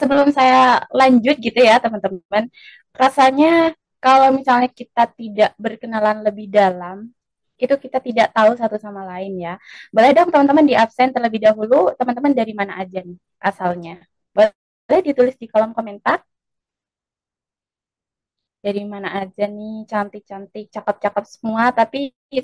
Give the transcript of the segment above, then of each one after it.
Sebelum saya lanjut gitu ya teman-teman, rasanya kalau misalnya kita tidak berkenalan lebih dalam, itu kita tidak tahu satu sama lain ya. Boleh dong teman-teman di absen terlebih dahulu, teman-teman dari mana aja nih asalnya? Boleh ditulis di kolom komentar dari mana aja nih, cantik-cantik, cakep-cakep semua, tapi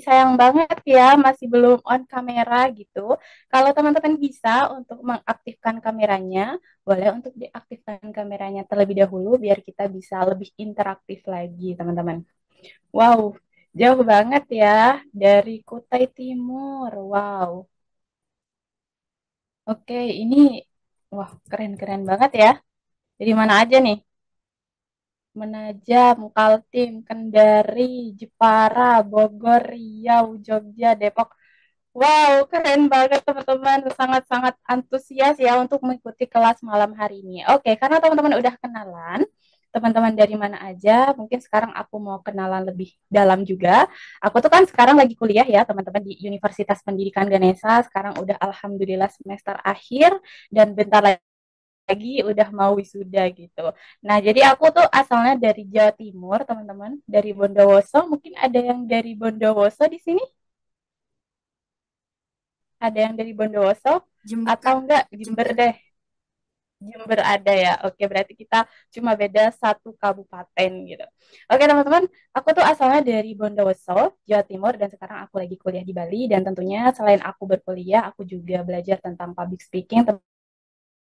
sayang banget ya masih belum on kamera gitu. Kalau teman-teman bisa untuk mengaktifkan kameranya, boleh untuk diaktifkan kameranya terlebih dahulu biar kita bisa lebih interaktif lagi, teman-teman. Wow, jauh banget ya dari Kutai Timur. Wow. Oke, ini wah, keren-keren banget ya. Dari mana aja nih? Menajam, Kaltim, Kendari, Jepara, Bogor, Riau, Jogja, Depok. Wow, keren banget teman-teman. Sangat-sangat antusias ya untuk mengikuti kelas malam hari ini. Oke, karena teman-teman udah kenalan, teman-teman dari mana aja, mungkin sekarang aku mau kenalan lebih dalam juga. Aku tuh kan sekarang lagi kuliah ya teman-teman di Universitas Pendidikan Ganesha. Sekarang udah alhamdulillah semester akhir dan bentar lagi udah mau wisuda gitu. Nah, jadi aku tuh asalnya dari Jawa Timur, teman-teman, dari Bondowoso. Mungkin ada yang dari Bondowoso di sini? Ada yang dari Bondowoso Jember atau Kak, enggak Jember Jember. deh? Jember ada ya. Oke, berarti kita cuma beda satu kabupaten gitu. Oke, teman-teman, aku tuh asalnya dari Bondowoso, Jawa Timur dan sekarang aku lagi kuliah di Bali dan tentunya selain aku berkuliah, aku juga belajar tentang public speaking,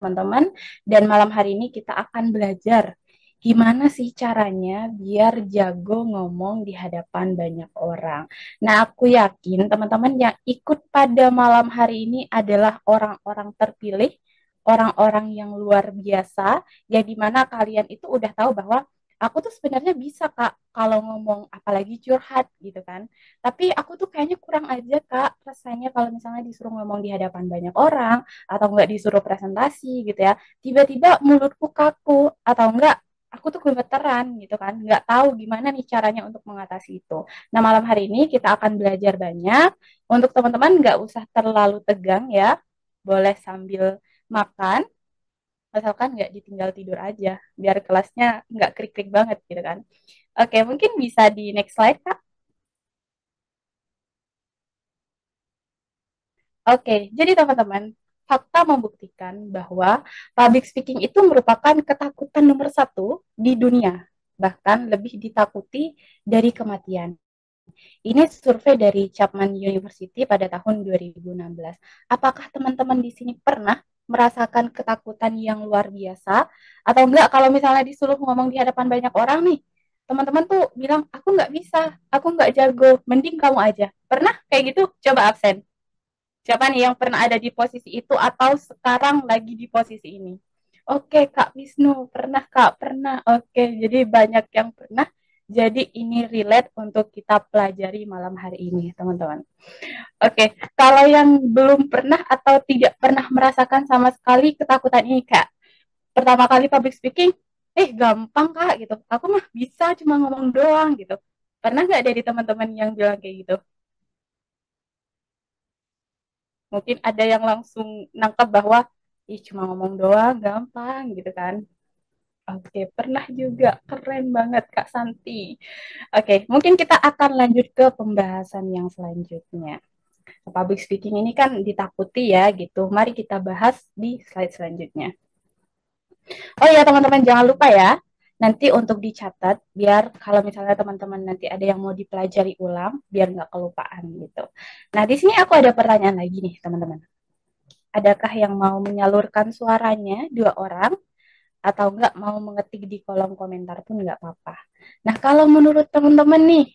teman-teman. Dan malam hari ini kita akan belajar gimana sih caranya biar jago ngomong di hadapan banyak orang. Nah, aku yakin teman-teman yang ikut pada malam hari ini adalah orang-orang terpilih, orang-orang yang luar biasa, yang dimana kalian itu udah tahu bahwa aku tuh sebenarnya bisa Kak kalau ngomong apalagi curhat gitu kan. Tapi aku tuh kayaknya kurang aja Kak rasanya kalau misalnya disuruh ngomong di hadapan banyak orang atau enggak disuruh presentasi gitu ya, tiba-tiba mulutku kaku atau enggak aku tuh gemeteran gitu kan, nggak tahu gimana nih caranya untuk mengatasi itu. Nah, malam hari ini kita akan belajar banyak. Untuk teman-teman nggak usah terlalu tegang ya, boleh sambil makan, asalkan nggak ditinggal tidur aja, biar kelasnya nggak krik-krik banget gitu kan. Oke, mungkin bisa di next slide, Kak. Oke, jadi teman-teman, fakta membuktikan bahwa public speaking itu merupakan ketakutan nomor satu di dunia, bahkan lebih ditakuti dari kematian. Ini survei dari Chapman University pada tahun 2016. Apakah teman-teman di sini pernah merasakan ketakutan yang luar biasa? Atau enggak kalau misalnya disuruh ngomong di hadapan banyak orang nih, teman-teman tuh bilang, aku nggak bisa, aku nggak jago, mending kamu aja. Pernah kayak gitu? Coba absen. Siapa nih yang pernah ada di posisi itu atau sekarang lagi di posisi ini? Oke, Kak Wisnu, pernah Kak, pernah. Oke, jadi banyak yang pernah. Jadi ini relate untuk kita pelajari malam hari ini, teman-teman. Oke, kalau yang belum pernah atau tidak pernah merasakan sama sekali ketakutan ini, Kak. Pertama kali public speaking, gampang Kak gitu. Aku mah bisa cuma ngomong doang gitu. Pernah nggak dari teman-teman yang bilang kayak gitu? Mungkin ada yang langsung nangkep bahwa ih cuma ngomong doang gampang gitu kan. Oke, pernah juga. Keren banget Kak Santi. Oke, mungkin kita akan lanjut ke pembahasan yang selanjutnya. Public speaking ini kan ditakuti ya gitu. Mari kita bahas di slide selanjutnya. Oh iya teman-teman jangan lupa ya. Nanti untuk dicatat biar kalau misalnya teman-teman nanti ada yang mau dipelajari ulang biar nggak kelupaan gitu. Nah di sini aku ada pertanyaan lagi nih teman-teman. Adakah yang mau menyalurkan suaranya dua orang atau enggak mau mengetik di kolom komentar pun enggak apa-apa. Nah, kalau menurut teman-teman nih,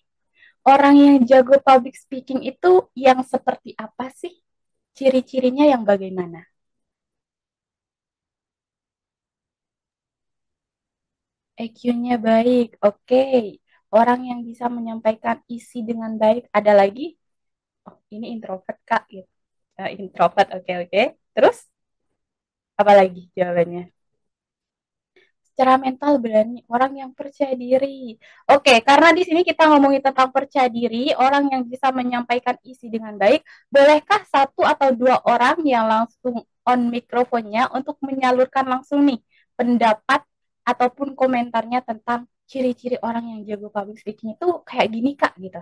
orang yang jago public speaking itu yang seperti apa sih? Ciri-cirinya yang bagaimana? EQ-nya baik. Oke. Orang yang bisa menyampaikan isi dengan baik. Ada lagi? Oh, ini introvert, Kak. Gitu. Introvert, oke, oke. Terus, apa lagi jawabannya? Secara mental berani, orang yang percaya diri. Oke, karena di sini kita ngomongin tentang percaya diri, orang yang bisa menyampaikan isi dengan baik, bolehkah satu atau dua orang yang langsung on mikrofonnya untuk menyalurkan langsung nih pendapat ataupun komentarnya tentang ciri-ciri orang yang jago public speaking itu kayak gini Kak gitu.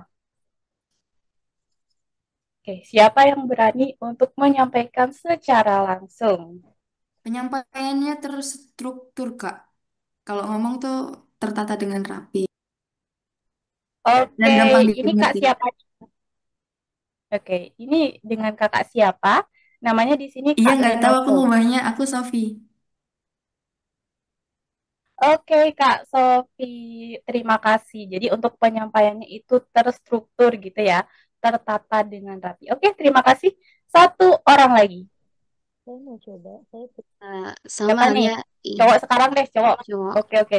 Oke, siapa yang berani untuk menyampaikan secara langsung? Penyampaiannya terstruktur, Kak. Kalau ngomong tuh tertata dengan rapi dan Oke, gampang ini Kak dimengerti. siapa? Oke, ini dengan kakak siapa? Namanya di sini Iya, Kak nggak tahu aku Renovo. ngubahnya. Aku Sofi. Oke, Kak Sofi, terima kasih. Jadi untuk penyampaiannya itu terstruktur gitu ya, tertata dengan rapi. Oke, terima kasih. Satu orang lagi. Saya mau coba, sama Siapa nih? Alia, Cowok sekarang deh, cowok. cowok. Oke, oke.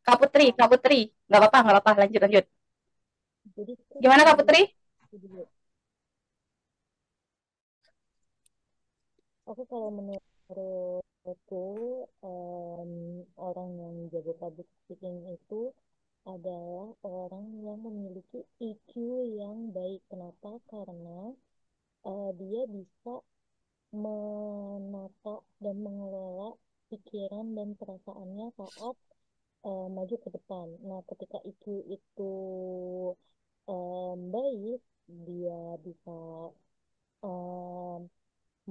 Kak Putri. Nggak apa-apa, nggak apa-apa. Lanjut, lanjut. Jadi kan Gimana Kak dari Putri? dulu, aku kalau menurutku orang yang jago public speaking itu adalah orang yang memiliki EQ yang baik. Kenapa? Karena dia bisa menata dan mengelola pikiran dan perasaannya saat maju ke depan. Nah, ketika IQ itu baik, dia bisa em,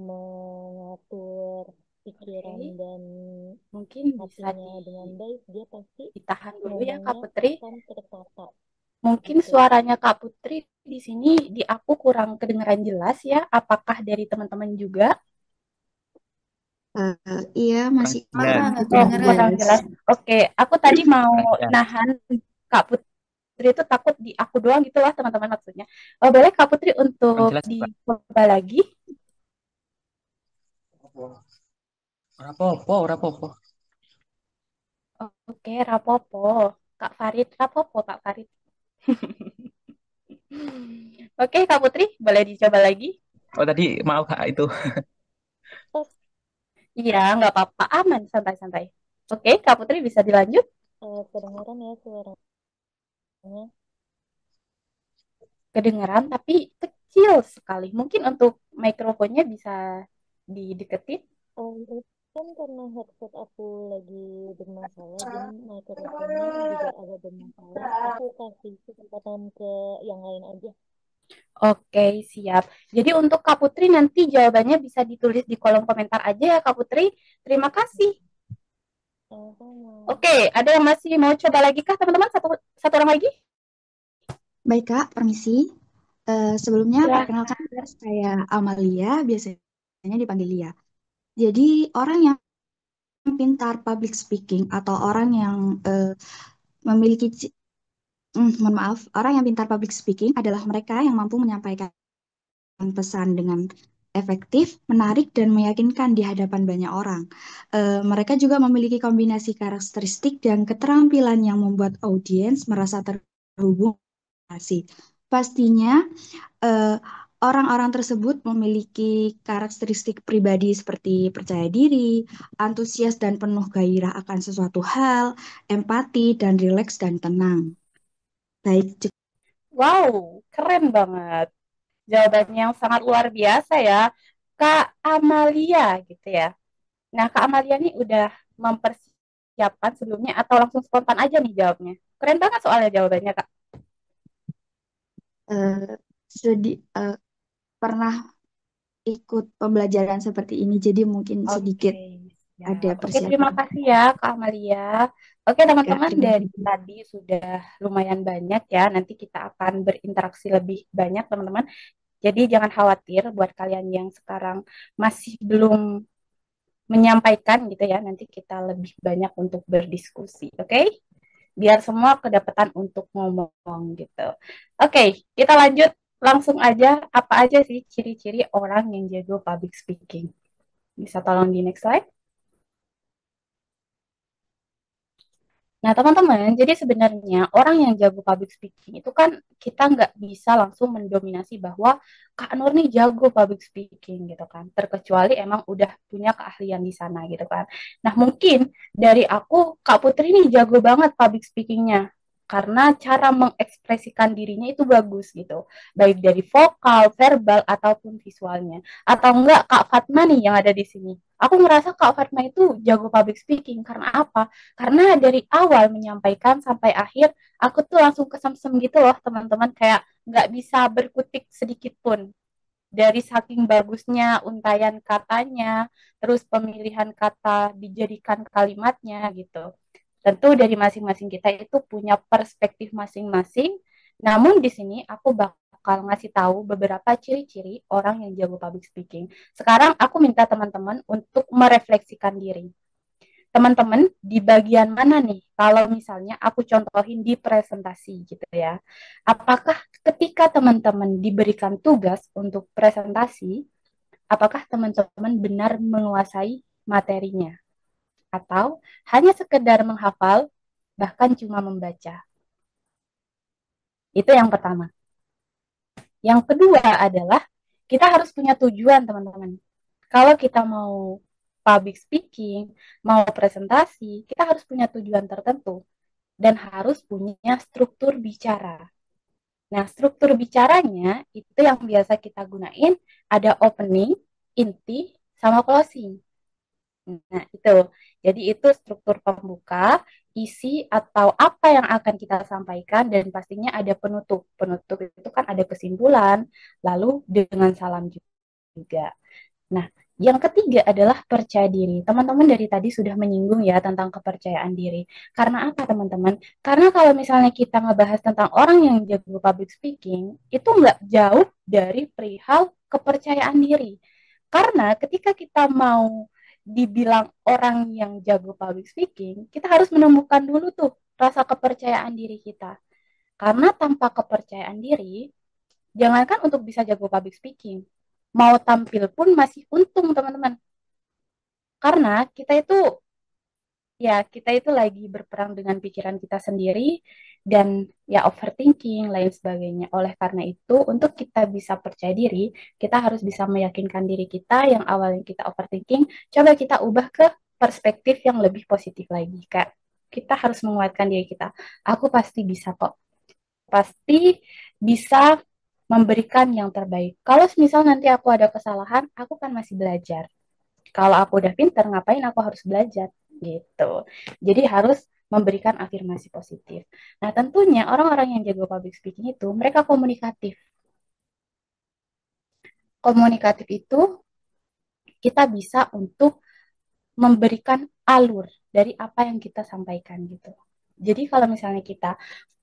mengatur pikiran Oke, dan mungkin bisa hatinya dengan baik, dia pasti ditahan dulu ya Kak ngomongnya Putri. akan tertata Mungkin gitu. suaranya Kak Putri di sini di aku kurang kedengaran jelas ya. Apakah dari teman-teman juga? Iya, Kurang masih Maka jelas. kurang nggak Oh, kurang kedengeran. kurang jelas. jelas. Oke, aku tadi mau Kurang jelas. nahan Kak Putri itu takut di aku doang gitu lah teman-teman maksudnya. Boleh Kak Putri Kurang untuk jelas, Pak. dicoba lagi? Rapopo, rapopo. Oke, rapopo. Kak Farid, rapopo Kak Farid. Oke, Kak Putri, boleh dicoba lagi? Oh, tadi maaf Kak, itu. Tes Iya, nggak apa-apa. Aman, santai-santai. Oke, Kak Putri bisa dilanjut. kedengaran ya suaranya. Kedengeran, tapi kecil sekali. Mungkin untuk mikrofonnya bisa dideketin. Itu kan karena headset aku lagi bermasalah, jadi mikrofonnya juga agak bermasalah. Aku kasih kesempatan ke yang lain aja. Oke, siap. Jadi untuk Kak Putri nanti jawabannya bisa ditulis di kolom komentar aja ya Kak Putri. Terima kasih. Sama-sama. Oke, ada yang masih mau coba lagi kah teman-teman? Satu orang lagi? Baik Kak, permisi. Sebelumnya Silahkan. perkenalkan saya Amalia, biasanya dipanggil Lia. Jadi orang yang pintar public speaking atau orang yang memiliki, mohon maaf, orang yang pintar public speaking adalah mereka yang mampu menyampaikan pesan dengan efektif, menarik, dan meyakinkan di hadapan banyak orang. Mereka juga memiliki kombinasi karakteristik dan keterampilan yang membuat audiens merasa terhubung. Pastinya eh, orang-orang tersebut memiliki karakteristik pribadi seperti percaya diri, antusias dan penuh gairah akan sesuatu hal, empati, dan rileks dan tenang. Baik, Wow, keren banget. Jawabannya yang sangat luar biasa ya. Kak Amalia gitu ya. Nah, Kak Amalia nih udah mempersiapkan sebelumnya atau langsung spontan aja nih jawabnya. Keren banget soalnya jawabannya, Kak. eh, pernah ikut pembelajaran seperti ini, jadi mungkin Oke, sedikit ada siap. Oke, terima persiapan. kasih ya, Kak Amalia. Oke, Baik, Kak, teman-teman, terima dari kasih. tadi sudah lumayan banyak ya. Nanti kita akan berinteraksi lebih banyak, teman-teman. Jadi jangan khawatir buat kalian yang sekarang masih belum menyampaikan gitu ya. Nanti kita lebih banyak untuk berdiskusi, oke? Biar semua kedapatan untuk ngomong gitu. Oke, kita lanjut langsung aja. Apa aja sih ciri-ciri orang yang jago public speaking? Bisa tolong di next slide? Nah, teman-teman, jadi sebenarnya orang yang jago public speaking itu kan kita nggak bisa langsung mendominasi bahwa Kak Nur nih jago public speaking gitu kan. Terkecuali emang udah punya keahlian di sana gitu kan. Nah, mungkin dari aku, Kak Putri nih jago banget public speakingnya. karena cara mengekspresikan dirinya itu bagus gitu, baik dari vokal, verbal ataupun visualnya. Atau enggak Kak Fatma nih yang ada di sini. Aku ngerasa Kak Fatma itu jago public speaking karena apa? Karena dari awal menyampaikan sampai akhir aku tuh langsung kesemsem gitu loh teman-teman, kayak nggak bisa berkutik sedikit pun dari saking bagusnya untayan katanya, terus pemilihan kata dijadikan kalimatnya gitu. Tentu dari masing-masing kita itu punya perspektif masing-masing. Namun di sini aku bakal ngasih tahu beberapa ciri-ciri orang yang jago public speaking. Sekarang aku minta teman-teman untuk merefleksikan diri. Teman-teman, di bagian mana nih? Kalau misalnya aku contohin di presentasi gitu ya. Apakah ketika teman-teman diberikan tugas untuk presentasi, apakah teman-teman benar menguasai materinya? Atau hanya sekedar menghafal, bahkan cuma membaca? Itu yang pertama. Yang kedua adalah kita harus punya tujuan, teman-teman. Kalau kita mau public speaking, mau presentasi, kita harus punya tujuan tertentu dan harus punya struktur bicara. Nah, struktur bicaranya itu yang biasa kita gunain ada opening, inti, sama closing. Nah, itu. Jadi itu struktur pembuka, isi atau apa yang akan kita sampaikan dan pastinya ada penutup. Penutup itu kan ada kesimpulan, lalu dengan salam juga. Nah, yang ketiga adalah percaya diri. Teman-teman dari tadi sudah menyinggung ya tentang kepercayaan diri. Karena apa, teman-teman? Karena kalau misalnya kita ngebahas tentang orang yang jago public speaking, itu nggak jauh dari perihal kepercayaan diri. Karena ketika kita mau dibilang orang yang jago public speaking, kita harus menemukan dulu tuh rasa kepercayaan diri kita. Karena tanpa kepercayaan diri, jangankan untuk bisa jago public speaking, mau tampil pun masih untung teman-teman. Karena kita itu lagi berperang dengan pikiran kita sendiri dan ya overthinking lain sebagainya. Oleh karena itu, untuk kita bisa percaya diri, kita harus bisa meyakinkan diri kita yang awalnya kita overthinking, coba kita ubah ke perspektif yang lebih positif lagi. Kak, kita harus menguatkan diri kita. Aku pasti bisa kok. Pasti bisa memberikan yang terbaik. Kalau misal nanti aku ada kesalahan, aku kan masih belajar. Kalau aku udah pinter, ngapain aku harus belajar? Gitu. Jadi harus memberikan afirmasi positif. Nah, tentunya orang-orang yang jago public speaking itu, mereka komunikatif. Komunikatif itu kita bisa untuk memberikan alur dari apa yang kita sampaikan gitu. Jadi kalau misalnya kita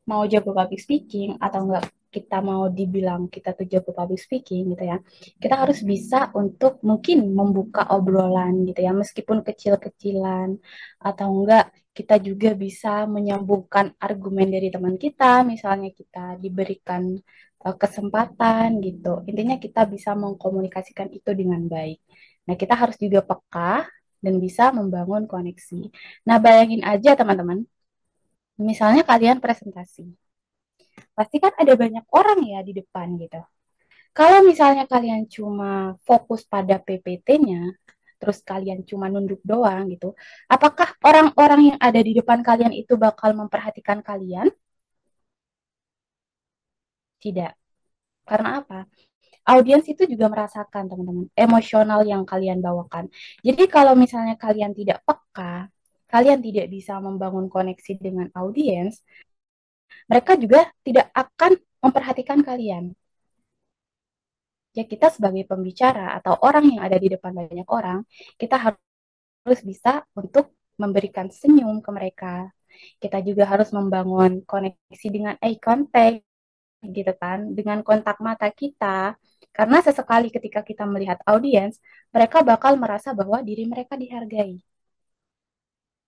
mau jago public speaking atau enggak kita mau dibilang kita tuh jago public speaking gitu ya, kita harus bisa untuk mungkin membuka obrolan gitu ya, meskipun kecil-kecilan atau enggak kita juga bisa menyambungkan argumen dari teman kita, misalnya kita diberikan kesempatan gitu. Intinya kita bisa mengkomunikasikan itu dengan baik. Nah, kita harus juga peka dan bisa membangun koneksi. Nah, bayangin aja teman-teman, misalnya kalian presentasi, pasti kan ada banyak orang ya di depan gitu. Kalau misalnya kalian cuma fokus pada PPT-nya, terus kalian cuma nunduk doang gitu, apakah orang-orang yang ada di depan kalian itu bakal memperhatikan kalian? Tidak. Karena apa? Audiens itu juga merasakan, teman-teman, emosional yang kalian bawakan. Jadi kalau misalnya kalian tidak peka, kalian tidak bisa membangun koneksi dengan audiens, mereka juga tidak akan memperhatikan kalian. Ya, kita sebagai pembicara atau orang yang ada di depan banyak orang, kita harus bisa untuk memberikan senyum ke mereka. Kita juga harus membangun koneksi dengan eye contact, gitu kan, dengan kontak mata kita. Karena sesekali ketika kita melihat audiens, mereka bakal merasa bahwa diri mereka dihargai.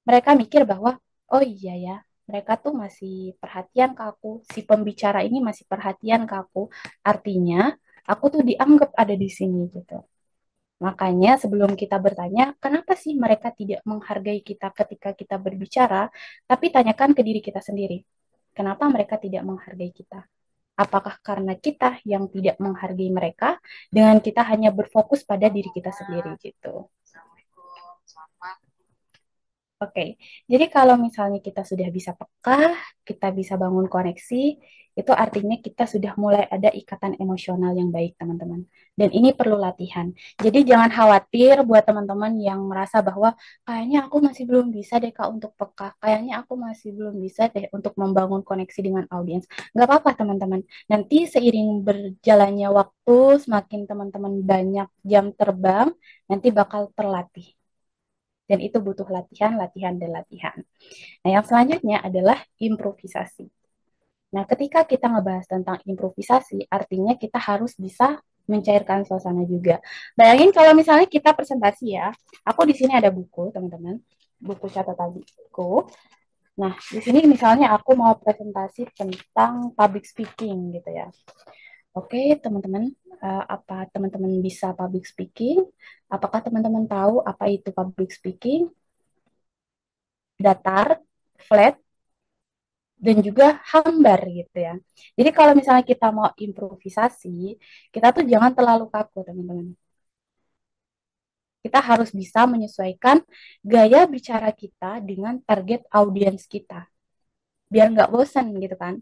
Mereka mikir bahwa, oh iya ya, mereka tuh masih perhatian ke aku, si pembicara ini masih perhatian ke aku, artinya aku tuh dianggap ada di sini gitu. Makanya sebelum kita bertanya, kenapa sih mereka tidak menghargai kita ketika kita berbicara, tapi tanyakan ke diri kita sendiri. Kenapa mereka tidak menghargai kita? Apakah karena kita yang tidak menghargai mereka dengan kita hanya berfokus pada diri kita sendiri gitu. Oke, jadi kalau misalnya kita sudah bisa peka, kita bisa bangun koneksi, itu artinya kita sudah mulai ada ikatan emosional yang baik, teman-teman. Dan ini perlu latihan. Jadi jangan khawatir buat teman-teman yang merasa bahwa kayaknya aku masih belum bisa deh Kak untuk peka, kayaknya aku masih belum bisa deh untuk membangun koneksi dengan audiens. Nggak apa-apa, teman-teman. Nanti seiring berjalannya waktu, semakin teman-teman banyak jam terbang, nanti bakal terlatih. Dan itu butuh latihan, latihan, dan latihan. Nah, yang selanjutnya adalah improvisasi. Nah, ketika kita ngebahas tentang improvisasi, artinya kita harus bisa mencairkan suasana juga. Bayangin kalau misalnya kita presentasi ya, aku di sini ada buku, teman-teman, buku catatan buku. Nah, di sini misalnya aku mau presentasi tentang public speaking gitu ya. Oke, teman-teman, apa teman-teman bisa public speaking? Apakah teman-teman tahu apa itu public speaking? Datar, flat, dan juga hambar gitu ya. Jadi kalau misalnya kita mau improvisasi, kita tuh jangan terlalu kaku, teman-teman. Kita harus bisa menyesuaikan gaya bicara kita dengan target audiens kita. Biar nggak bosan gitu kan.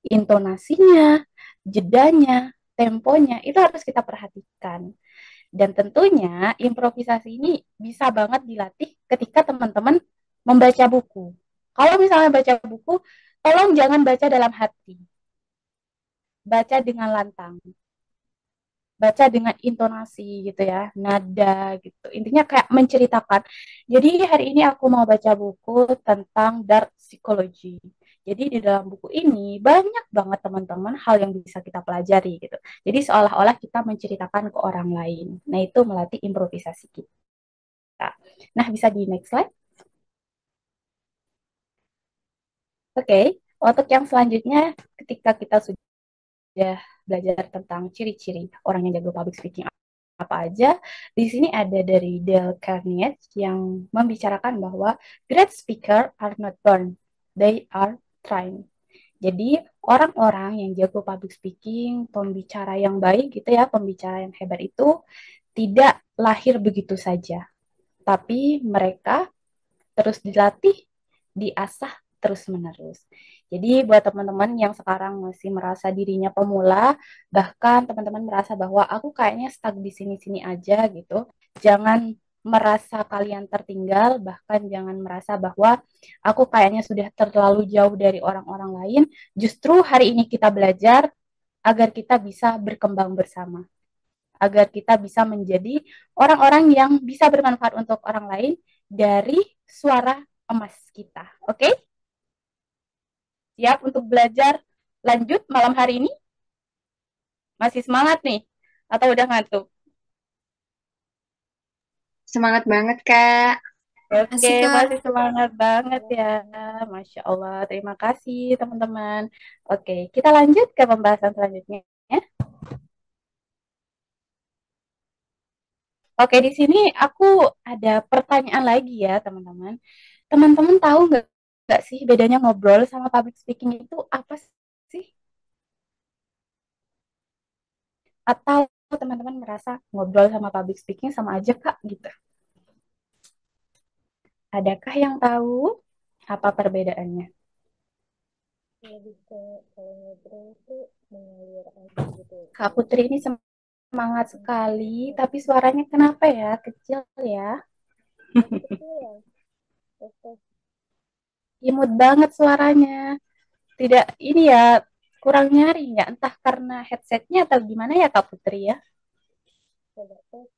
Intonasinya, jedanya, temponya, itu harus kita perhatikan. Dan tentunya improvisasi ini bisa banget dilatih ketika teman-teman membaca buku. Kalau misalnya baca buku, tolong jangan baca dalam hati. Baca dengan lantang. Baca dengan intonasi gitu ya, nada gitu. Intinya kayak menceritakan. Jadi hari ini aku mau baca buku tentang dark psychology. Jadi di dalam buku ini banyak banget teman-teman hal yang bisa kita pelajari gitu. Jadi seolah-olah kita menceritakan ke orang lain. Nah, itu melatih improvisasi kita. Nah, bisa di next slide. Oke, untuk yang selanjutnya ketika kita sudah belajar tentang ciri-ciri orang yang jago public speaking apa aja, di sini ada dari Dale Carnegie yang membicarakan bahwa great speaker are not born, they are trained. Jadi orang-orang yang jago public speaking, pembicara yang baik gitu ya, pembicara yang hebat itu tidak lahir begitu saja, tapi mereka terus dilatih, diasah terus-menerus. Jadi buat teman-teman yang sekarang masih merasa dirinya pemula, bahkan teman-teman merasa bahwa aku kayaknya stuck di sini-sini aja gitu, jangan merasa kalian tertinggal, bahkan jangan merasa bahwa aku kayaknya sudah terlalu jauh dari orang-orang lain. Justru hari ini kita belajar agar kita bisa berkembang bersama, agar kita bisa menjadi orang-orang yang bisa bermanfaat untuk orang lain dari suara emas kita. Oke? Siap untuk belajar lanjut malam hari ini? Masih semangat nih? Atau udah ngantuk? Semangat banget, Kak. Oke, Kasih Kak. masih semangat banget ya. Masya Allah, terima kasih teman-teman. Oke, kita lanjut ke pembahasan selanjutnya. Oke, di sini aku ada pertanyaan lagi ya, teman-teman. Teman-teman tahu nggak sih bedanya ngobrol sama public speaking itu apa sih? Atau teman-teman merasa ngobrol sama public speaking sama aja Kak gitu? Adakah yang tahu apa perbedaannya? Lebih ke kalau ngobrol tuh mengalir aja gitu. Kak Putri ini semangat sekali, tapi suaranya kenapa ya? Kecil ya? Kecil ya, terus Imut banget suaranya. Tidak, ini ya kurang nyari ya. Entah karena headsetnya atau gimana ya Kak Putri ya. coba tes.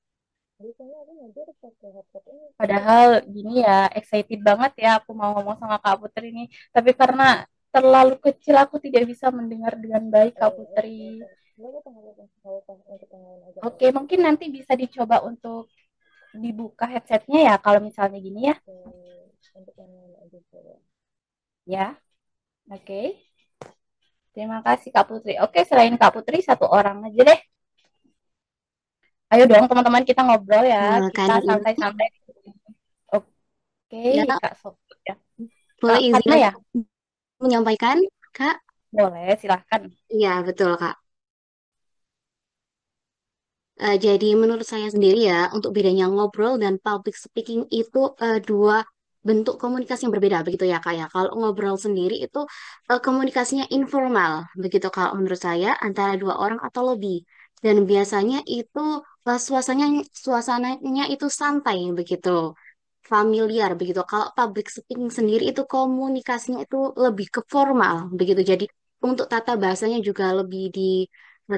Biasanya aku ngajar pakai headset ini. Padahal gini ya, excited banget ya aku mau ngomong sama Kak Putri ini. Tapi karena terlalu kecil aku tidak bisa mendengar dengan baik Kak Putri. Nggak apa-apa, untuk yang lain aja. Oke, mungkin nanti bisa dicoba untuk dibuka headsetnya ya kalau misalnya gini ya. Untuk yang lain aja coba. Ya, oke. Terima kasih Kak Putri. Oke, selain Kak Putri, satu orang aja deh. Ayo dong teman-teman kita ngobrol ya. Kita Kak Nina, santai-santai. Oke, ya, Kak Sofi ya. boleh Kak izin Karina ya? menyampaikan, Kak? Boleh, silahkan. Iya, betul, Kak. Jadi menurut saya sendiri ya, untuk bedanya ngobrol dan public speaking itu dua bentuk komunikasi yang berbeda begitu ya Kak ya. Kalau ngobrol sendiri itu komunikasinya informal begitu kalau menurut saya antara dua orang atau lebih. Dan biasanya itu suasananya itu santai begitu, familiar begitu. Kalau public speaking sendiri itu komunikasinya itu lebih ke formal begitu. Jadi untuk tata bahasanya juga lebih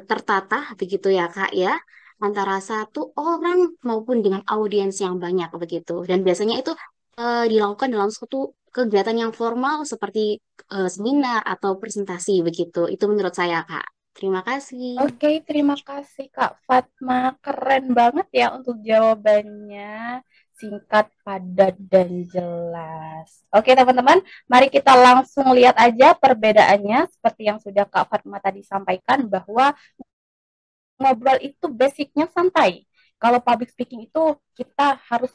tertata begitu ya Kak ya, antara satu orang maupun dengan audiens yang banyak begitu. Dan biasanya itu dilakukan dalam suatu kegiatan yang formal seperti seminar atau presentasi begitu. Itu menurut saya Kak. Terima kasih. Oke, terima kasih Kak Fatma. Keren banget ya untuk jawabannya. Singkat, padat, dan jelas. Oke, teman-teman, mari kita langsung lihat aja perbedaannya. Seperti yang sudah Kak Fatma tadi sampaikan, bahwa ngobrol itu basicnya santai. Kalau public speaking itu kita harus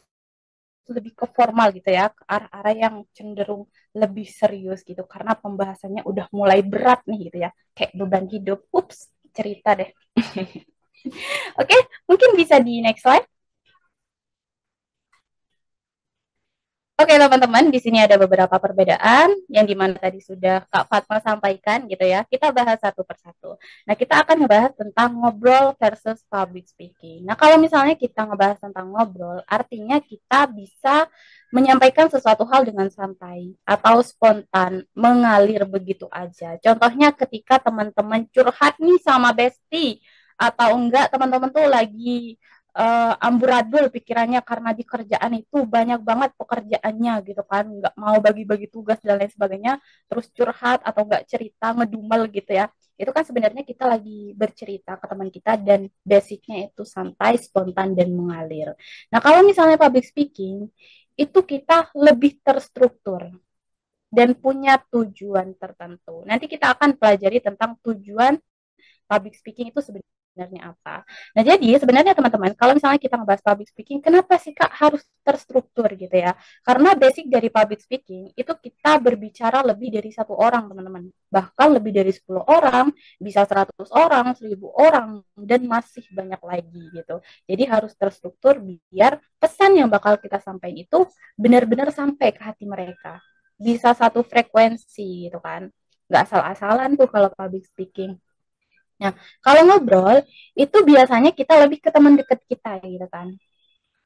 lebih ke formal gitu ya, ke arah-arah yang cenderung lebih serius gitu, karena pembahasannya udah mulai berat nih gitu ya, kayak beban hidup. Ups, cerita deh. Oke, mungkin bisa di next slide. Oke teman-teman, di sini ada beberapa perbedaan yang dimana tadi sudah Kak Fatma sampaikan gitu ya. Kita bahas satu persatu. Nah, kita akan ngebahas tentang ngobrol versus public speaking. Nah, kalau misalnya kita ngebahas tentang ngobrol, artinya kita bisa menyampaikan sesuatu hal dengan santai atau spontan, mengalir begitu aja. Contohnya ketika teman-teman curhat nih sama bestie, atau enggak teman-teman tuh lagi amburadul pikirannya karena di kerjaan itu banyak banget pekerjaannya gitu kan, nggak mau bagi-bagi tugas dan lain sebagainya, terus curhat atau nggak cerita ngedumel gitu ya, itu kan sebenarnya kita lagi bercerita ke teman kita dan basicnya itu santai, spontan, dan mengalir. Nah kalau misalnya public speaking itu kita lebih terstruktur dan punya tujuan tertentu. Nanti kita akan pelajari tentang tujuan public speaking itu sebenarnya apa. Nah, jadi sebenarnya teman-teman, kalau misalnya kita ngebahas public speaking, kenapa sih Kak harus terstruktur gitu ya? Karena basic dari public speaking itu kita berbicara lebih dari satu orang, teman-teman. Bahkan lebih dari 10 orang, bisa 100 orang, 1000 orang, dan masih banyak lagi gitu. Jadi harus terstruktur biar pesan yang bakal kita sampaikan itu benar-benar sampai ke hati mereka. Bisa satu frekuensi gitu kan. Nggak asal-asalan tuh kalau public speaking. Nah, kalau ngobrol itu biasanya kita lebih ke teman dekat kita gitu kan.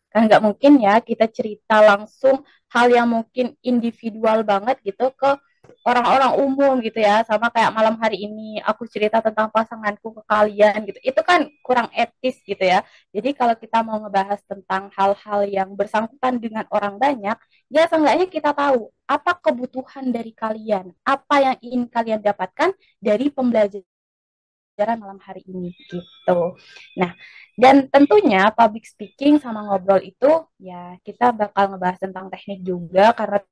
Kan nggak mungkin ya kita cerita langsung hal yang mungkin individual banget gitu ke orang-orang umum gitu ya. Sama kayak malam hari ini aku cerita tentang pasanganku ke kalian gitu. Itu kan kurang etis gitu ya. Jadi kalau kita mau ngebahas tentang hal-hal yang bersangkutan dengan orang banyak, ya seenggaknya kita tahu apa kebutuhan dari kalian, apa yang ingin kalian dapatkan dari pembelajaran malam hari ini gitu. Nah, dan tentunya public speaking sama ngobrol itu ya kita bakal ngebahas tentang teknik juga karena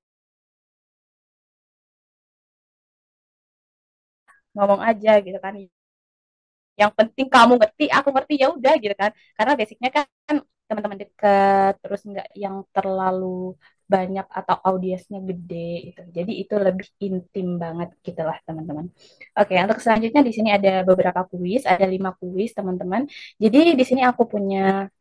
ngomong aja gitu kan. Yang penting kamu ngerti, aku ngerti ya udah gitu kan. Karena basicnya kan teman-teman dekat, terus nggak yang terlalu banyak atau audiensnya gede gitu. Jadi itu lebih intim banget gitu lah teman-teman. Oke, untuk selanjutnya di sini ada beberapa kuis, ada 5 kuis teman-teman. Jadi di sini aku punya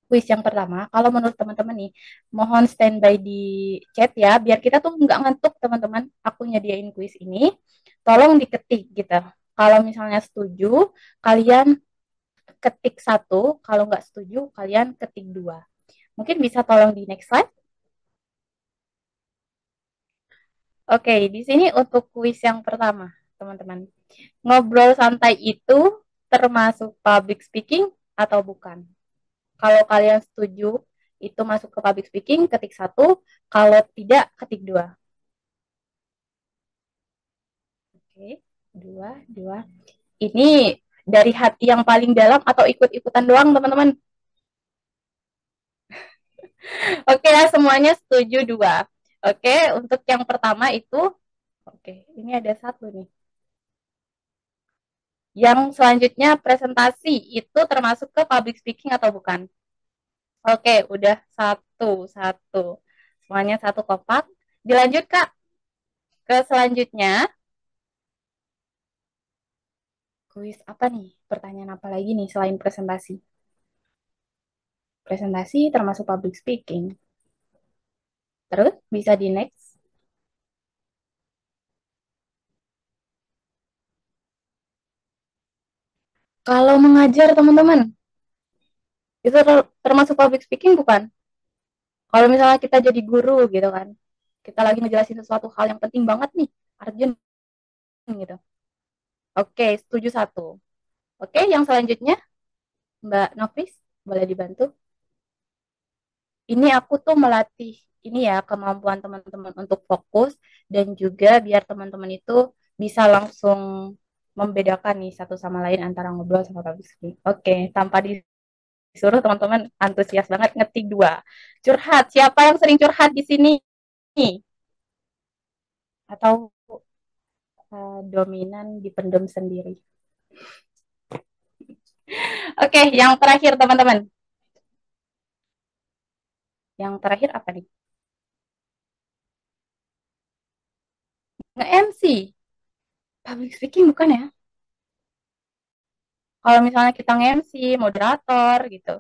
kuis yang pertama. Kalau menurut teman-teman nih, mohon standby di chat ya, biar kita tuh nggak ngantuk teman-teman. Aku nyediain kuis ini, tolong diketik gitu. Kalau misalnya setuju, kalian ketik satu, kalau nggak setuju, kalian ketik dua. Mungkin bisa tolong di next slide. Oke, di sini untuk kuis yang pertama, teman-teman. Ngobrol santai itu termasuk public speaking atau bukan? Kalau kalian setuju itu masuk ke public speaking, ketik satu. Kalau tidak, ketik dua. Oke, dua, dua. Ini dari hati yang paling dalam atau ikut-ikutan doang, teman-teman? Oke ya, semuanya setuju dua. Oke, untuk yang pertama itu, oke, ini ada satu nih. Yang selanjutnya presentasi itu termasuk ke public speaking atau bukan? Oke, udah satu, satu. Semuanya satu kompak. Dilanjut, Kak, ke selanjutnya. Kuis apa nih? Pertanyaan apa lagi nih selain presentasi? Presentasi termasuk public speaking. Terus bisa di next. Kalau mengajar teman-teman, itu termasuk public speaking bukan? Kalau misalnya kita jadi guru gitu kan, kita lagi ngejelasin sesuatu hal yang penting banget nih, urgent gitu. Oke, setuju satu. Oke, yang selanjutnya Mbak Nofis, boleh dibantu? Ini aku tuh melatih ini ya kemampuan teman-teman untuk fokus dan juga biar teman-teman itu bisa langsung membedakan nih satu sama lain antara ngobrol sama public speaking. Oke, tanpa disuruh teman-teman antusias banget ngetik dua. Curhat, siapa yang sering curhat di sini? Atau dominan dipendam sendiri? Oke, yang terakhir teman-teman. Yang terakhir apa nih? Nge-MC. Public speaking bukan ya? Kalau misalnya kita nge-MC, moderator gitu.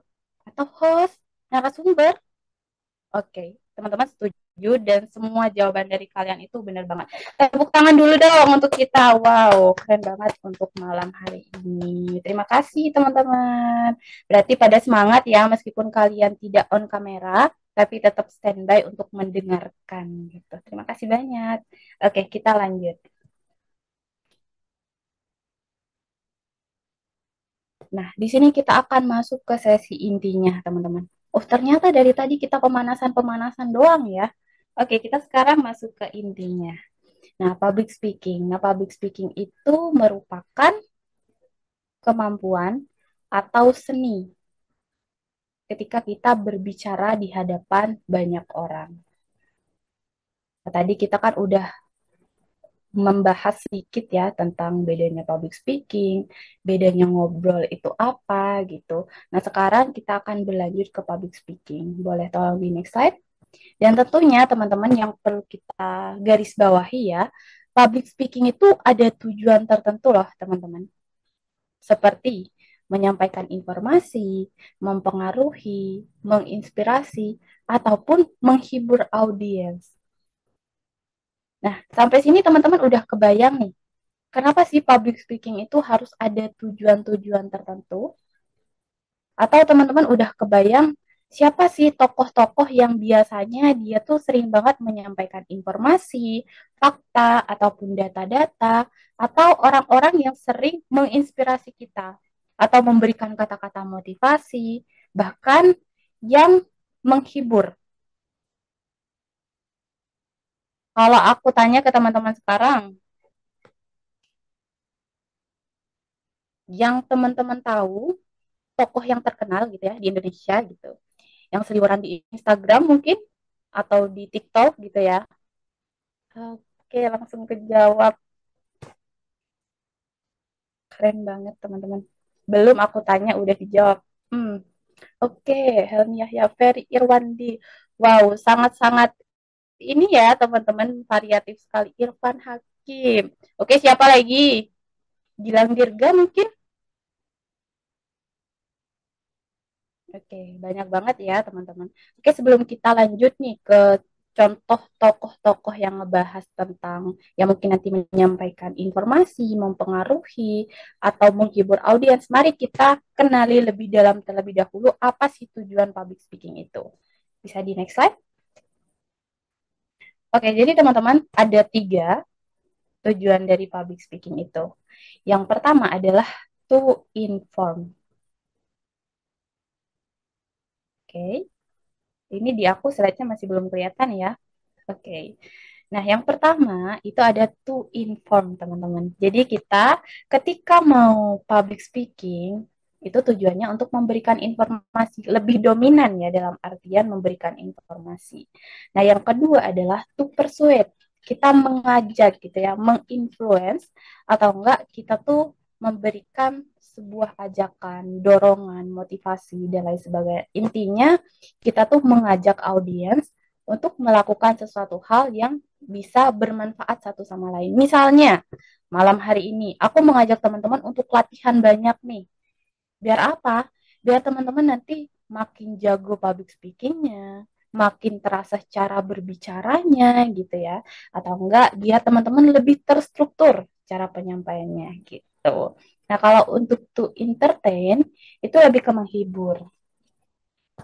Atau host, narasumber. Oke, teman-teman setuju dan semua jawaban dari kalian itu benar banget. Tepuk tangan dulu dong untuk kita. Wow, keren banget untuk malam hari ini. Terima kasih teman-teman. Berarti pada semangat ya meskipun kalian tidak on kamera, tapi tetap standby untuk mendengarkan gitu. Terima kasih banyak. Oke, kita lanjut. Nah, di sini kita akan masuk ke sesi intinya, teman-teman. Oh, ternyata dari tadi kita pemanasan-pemanasan doang ya. Oke, kita sekarang masuk ke intinya. Nah, public speaking. Nah, public speaking itu merupakan kemampuan atau seni ketika kita berbicara di hadapan banyak orang. Nah, tadi kita kan udah membahas sedikit ya tentang bedanya public speaking, bedanya ngobrol itu apa gitu. Nah, sekarang kita akan berlanjut ke public speaking. Boleh tolong di next slide? Dan tentunya teman-teman yang perlu kita garis bawahi ya, public speaking itu ada tujuan tertentu loh teman-teman. Seperti menyampaikan informasi, mempengaruhi, menginspirasi, ataupun menghibur audiens. Nah, sampai sini teman-teman udah kebayang nih, kenapa sih public speaking itu harus ada tujuan-tujuan tertentu? Atau teman-teman udah kebayang siapa sih tokoh-tokoh yang biasanya dia tuh sering banget menyampaikan informasi, fakta, ataupun data-data, atau orang-orang yang sering menginspirasi kita, atau memberikan kata-kata motivasi, bahkan yang menghibur. Kalau aku tanya ke teman-teman sekarang, yang teman-teman tahu, tokoh yang terkenal gitu ya di Indonesia gitu, yang seliweran di Instagram mungkin atau di TikTok gitu ya. Oke, langsung kejawab. Keren banget teman-teman. Belum aku tanya udah dijawab. Oke, Helmi Yahya, Ferry Irwandi. Wow, sangat-sangat ini ya teman-teman, variatif sekali. Irfan Hakim. Oke, siapa lagi? Gilang Dirga mungkin? Oke, banyak banget ya teman-teman. Oke, sebelum kita lanjut nih ke contoh tokoh-tokoh yang ngebahas tentang yang mungkin nanti menyampaikan informasi, mempengaruhi, atau menghibur audiens, mari kita kenali lebih dalam terlebih dahulu apa sih tujuan public speaking itu. Bisa di next slide? Oke, jadi teman-teman ada 3 tujuan dari public speaking itu. Yang pertama adalah to inform. Oke. Ini di aku slide-nya masih belum kelihatan ya. Oke. Nah, yang pertama itu ada to inform, teman-teman. Jadi kita ketika mau public speaking, itu tujuannya untuk memberikan informasi lebih dominan ya dalam artian memberikan informasi. Nah, yang kedua adalah to persuade. Kita mengajak gitu ya, menginfluence atau enggak kita tuh memberikan sebuah ajakan, dorongan, motivasi dan lain sebagainya. Intinya kita tuh mengajak audiens untuk melakukan sesuatu hal yang bisa bermanfaat satu sama lain. Misalnya, malam hari ini aku mengajak teman-teman untuk latihan banyak nih. Biar apa? Biar teman-teman nanti makin jago public speakingnya, makin terasa cara berbicaranya gitu ya, atau enggak dia teman-teman lebih terstruktur cara penyampaiannya gitu. Nah, kalau untuk to entertain itu lebih ke menghibur.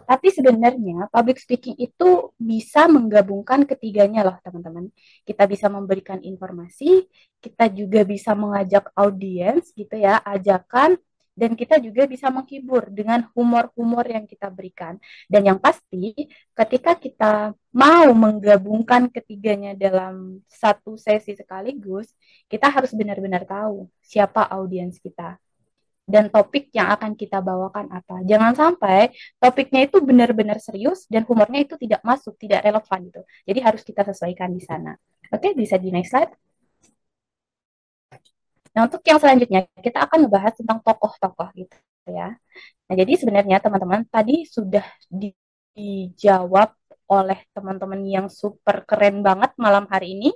Tapi sebenarnya public speaking itu bisa menggabungkan ketiganya loh teman-teman. Kita bisa memberikan informasi, kita juga bisa mengajak audiens gitu ya, ajakan, dan kita juga bisa menghibur dengan humor-humor yang kita berikan. Dan yang pasti ketika kita mau menggabungkan ketiganya dalam satu sesi sekaligus, kita harus benar-benar tahu siapa audiens kita dan topik yang akan kita bawakan apa. Jangan sampai topiknya itu benar-benar serius dan humornya itu tidak masuk, tidak relevan gitu. Jadi harus kita sesuaikan di sana. Oke, bisa di next slide. Nah, untuk yang selanjutnya kita akan membahas tentang tokoh-tokoh gitu ya. Nah, jadi sebenarnya teman-teman tadi sudah dijawab oleh teman-teman yang super keren banget malam hari ini.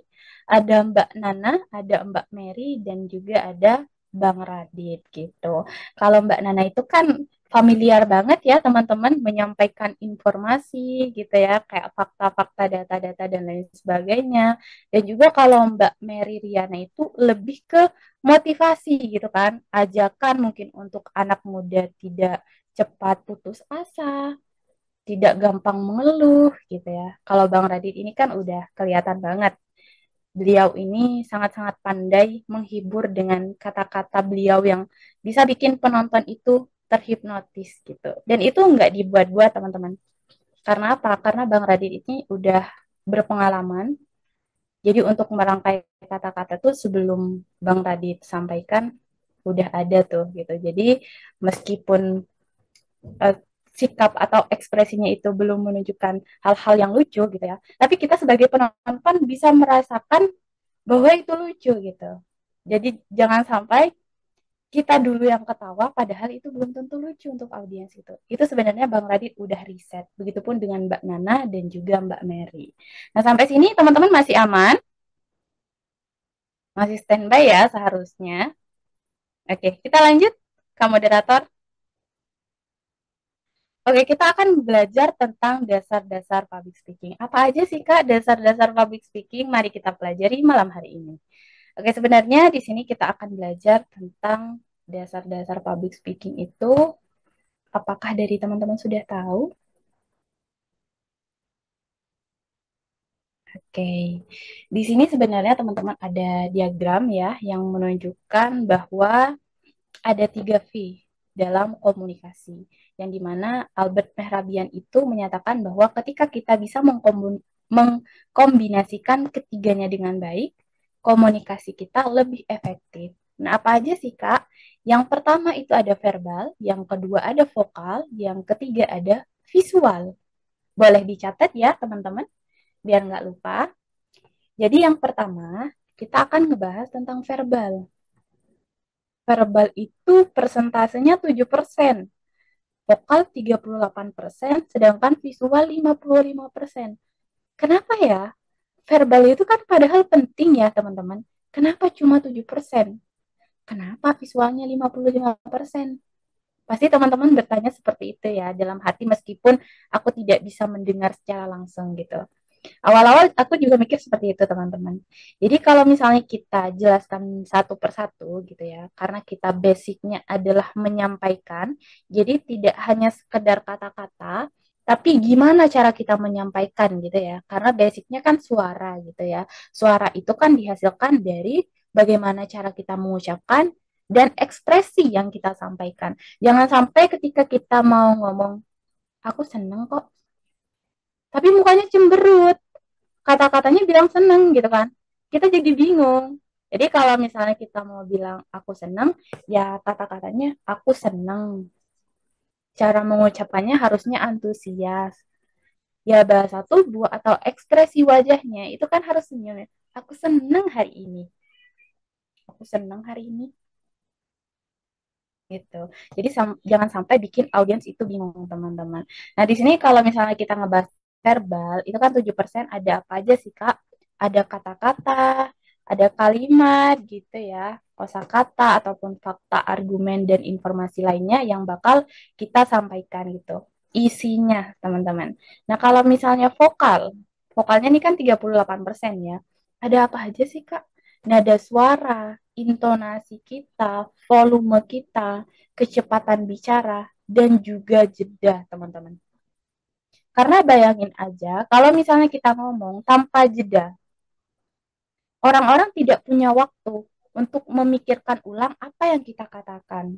Ada Mbak Nana, ada Mbak Mary, dan juga ada Bang Radit gitu. Kalau Mbak Nana itu kan familiar banget ya teman-teman menyampaikan informasi gitu ya, kayak fakta-fakta, data-data, dan lain sebagainya. Dan juga kalau Mbak Mary Riana itu lebih ke motivasi gitu kan, ajakan mungkin untuk anak muda tidak cepat putus asa, tidak gampang mengeluh gitu ya. Kalau Bang Radit ini kan udah kelihatan banget. Beliau ini sangat-sangat pandai menghibur dengan kata-kata beliau yang bisa bikin penonton itu terhipnotis gitu. Dan itu nggak dibuat-buat teman-teman. Karena apa? Karena Bang Radit ini udah berpengalaman. Jadi untuk merangkai kata-kata tuh sebelum Bang Radit sampaikan udah ada tuh gitu. Jadi meskipun uh, sikap atau ekspresinya itu belum menunjukkan hal-hal yang lucu gitu ya. Tapi kita sebagai penonton bisa merasakan bahwa itu lucu gitu. Jadi jangan sampai kita dulu yang ketawa padahal itu belum tentu lucu untuk audiens itu. Itu sebenarnya Bang Radit udah riset. Begitupun dengan Mbak Nana dan juga Mbak Mary. Nah, sampai sini teman-teman masih aman? Masih standby ya seharusnya. Oke, kita lanjut ke moderator. Oke, kita akan belajar tentang dasar-dasar public speaking. Apa aja sih, Kak, dasar-dasar public speaking? Mari kita pelajari malam hari ini. Oke, sebenarnya di sini kita akan belajar tentang dasar-dasar public speaking itu. Apakah dari teman-teman sudah tahu? Oke, di sini sebenarnya teman-teman ada diagram ya yang menunjukkan bahwa ada 3 V dalam komunikasi, yang dimana Albert Mehrabian itu menyatakan bahwa ketika kita bisa mengkombinasikan ketiganya dengan baik, komunikasi kita lebih efektif. Nah, apa aja sih, Kak? Yang pertama itu ada verbal, yang kedua ada vokal, yang ketiga ada visual. Boleh dicatat ya, teman-teman, biar nggak lupa. Jadi yang pertama, kita akan ngebahas tentang verbal. Verbal itu persentasenya 7%, vokal 38%, sedangkan visual 55%. Kenapa ya? Verbal itu kan padahal penting ya teman-teman. Kenapa cuma 7%? Kenapa visualnya 55%? Pasti teman-teman bertanya seperti itu ya dalam hati meskipun aku tidak bisa mendengar secara langsung gitu. Awal-awal aku juga mikir seperti itu teman-teman. Jadi kalau misalnya kita jelaskan satu persatu gitu ya, karena kita basicnya adalah menyampaikan, jadi tidak hanya sekedar kata-kata, tapi gimana cara kita menyampaikan gitu ya. Karena basicnya kan suara gitu ya. Suara itu kan dihasilkan dari bagaimana cara kita mengucapkan dan ekspresi yang kita sampaikan. Jangan sampai ketika kita mau ngomong, aku seneng kok, tapi mukanya cemberut, kata-katanya bilang seneng gitu kan, kita jadi bingung. Jadi kalau misalnya kita mau bilang aku seneng, ya kata-katanya aku seneng, cara mengucapkannya harusnya antusias, ya bahasa tubuh atau ekspresi wajahnya itu kan harus senyum ya. Aku seneng hari ini, aku seneng hari ini gitu. Jadi jangan sampai bikin audiens itu bingung teman-teman. Nah di sini kalau misalnya kita ngebahas verbal itu kan 7% ada apa aja sih Kak? Ada kata-kata, ada kalimat gitu ya, kosakata ataupun fakta, argumen dan informasi lainnya yang bakal kita sampaikan gitu. isinya, teman-teman. Nah, kalau misalnya vokalnya ini kan 38% ya. Ada apa aja sih, Kak? Nada suara, intonasi kita, volume kita, kecepatan bicara, dan juga jeda, teman-teman. Karena bayangin aja, kalau misalnya kita ngomong tanpa jeda, orang-orang tidak punya waktu untuk memikirkan ulang apa yang kita katakan.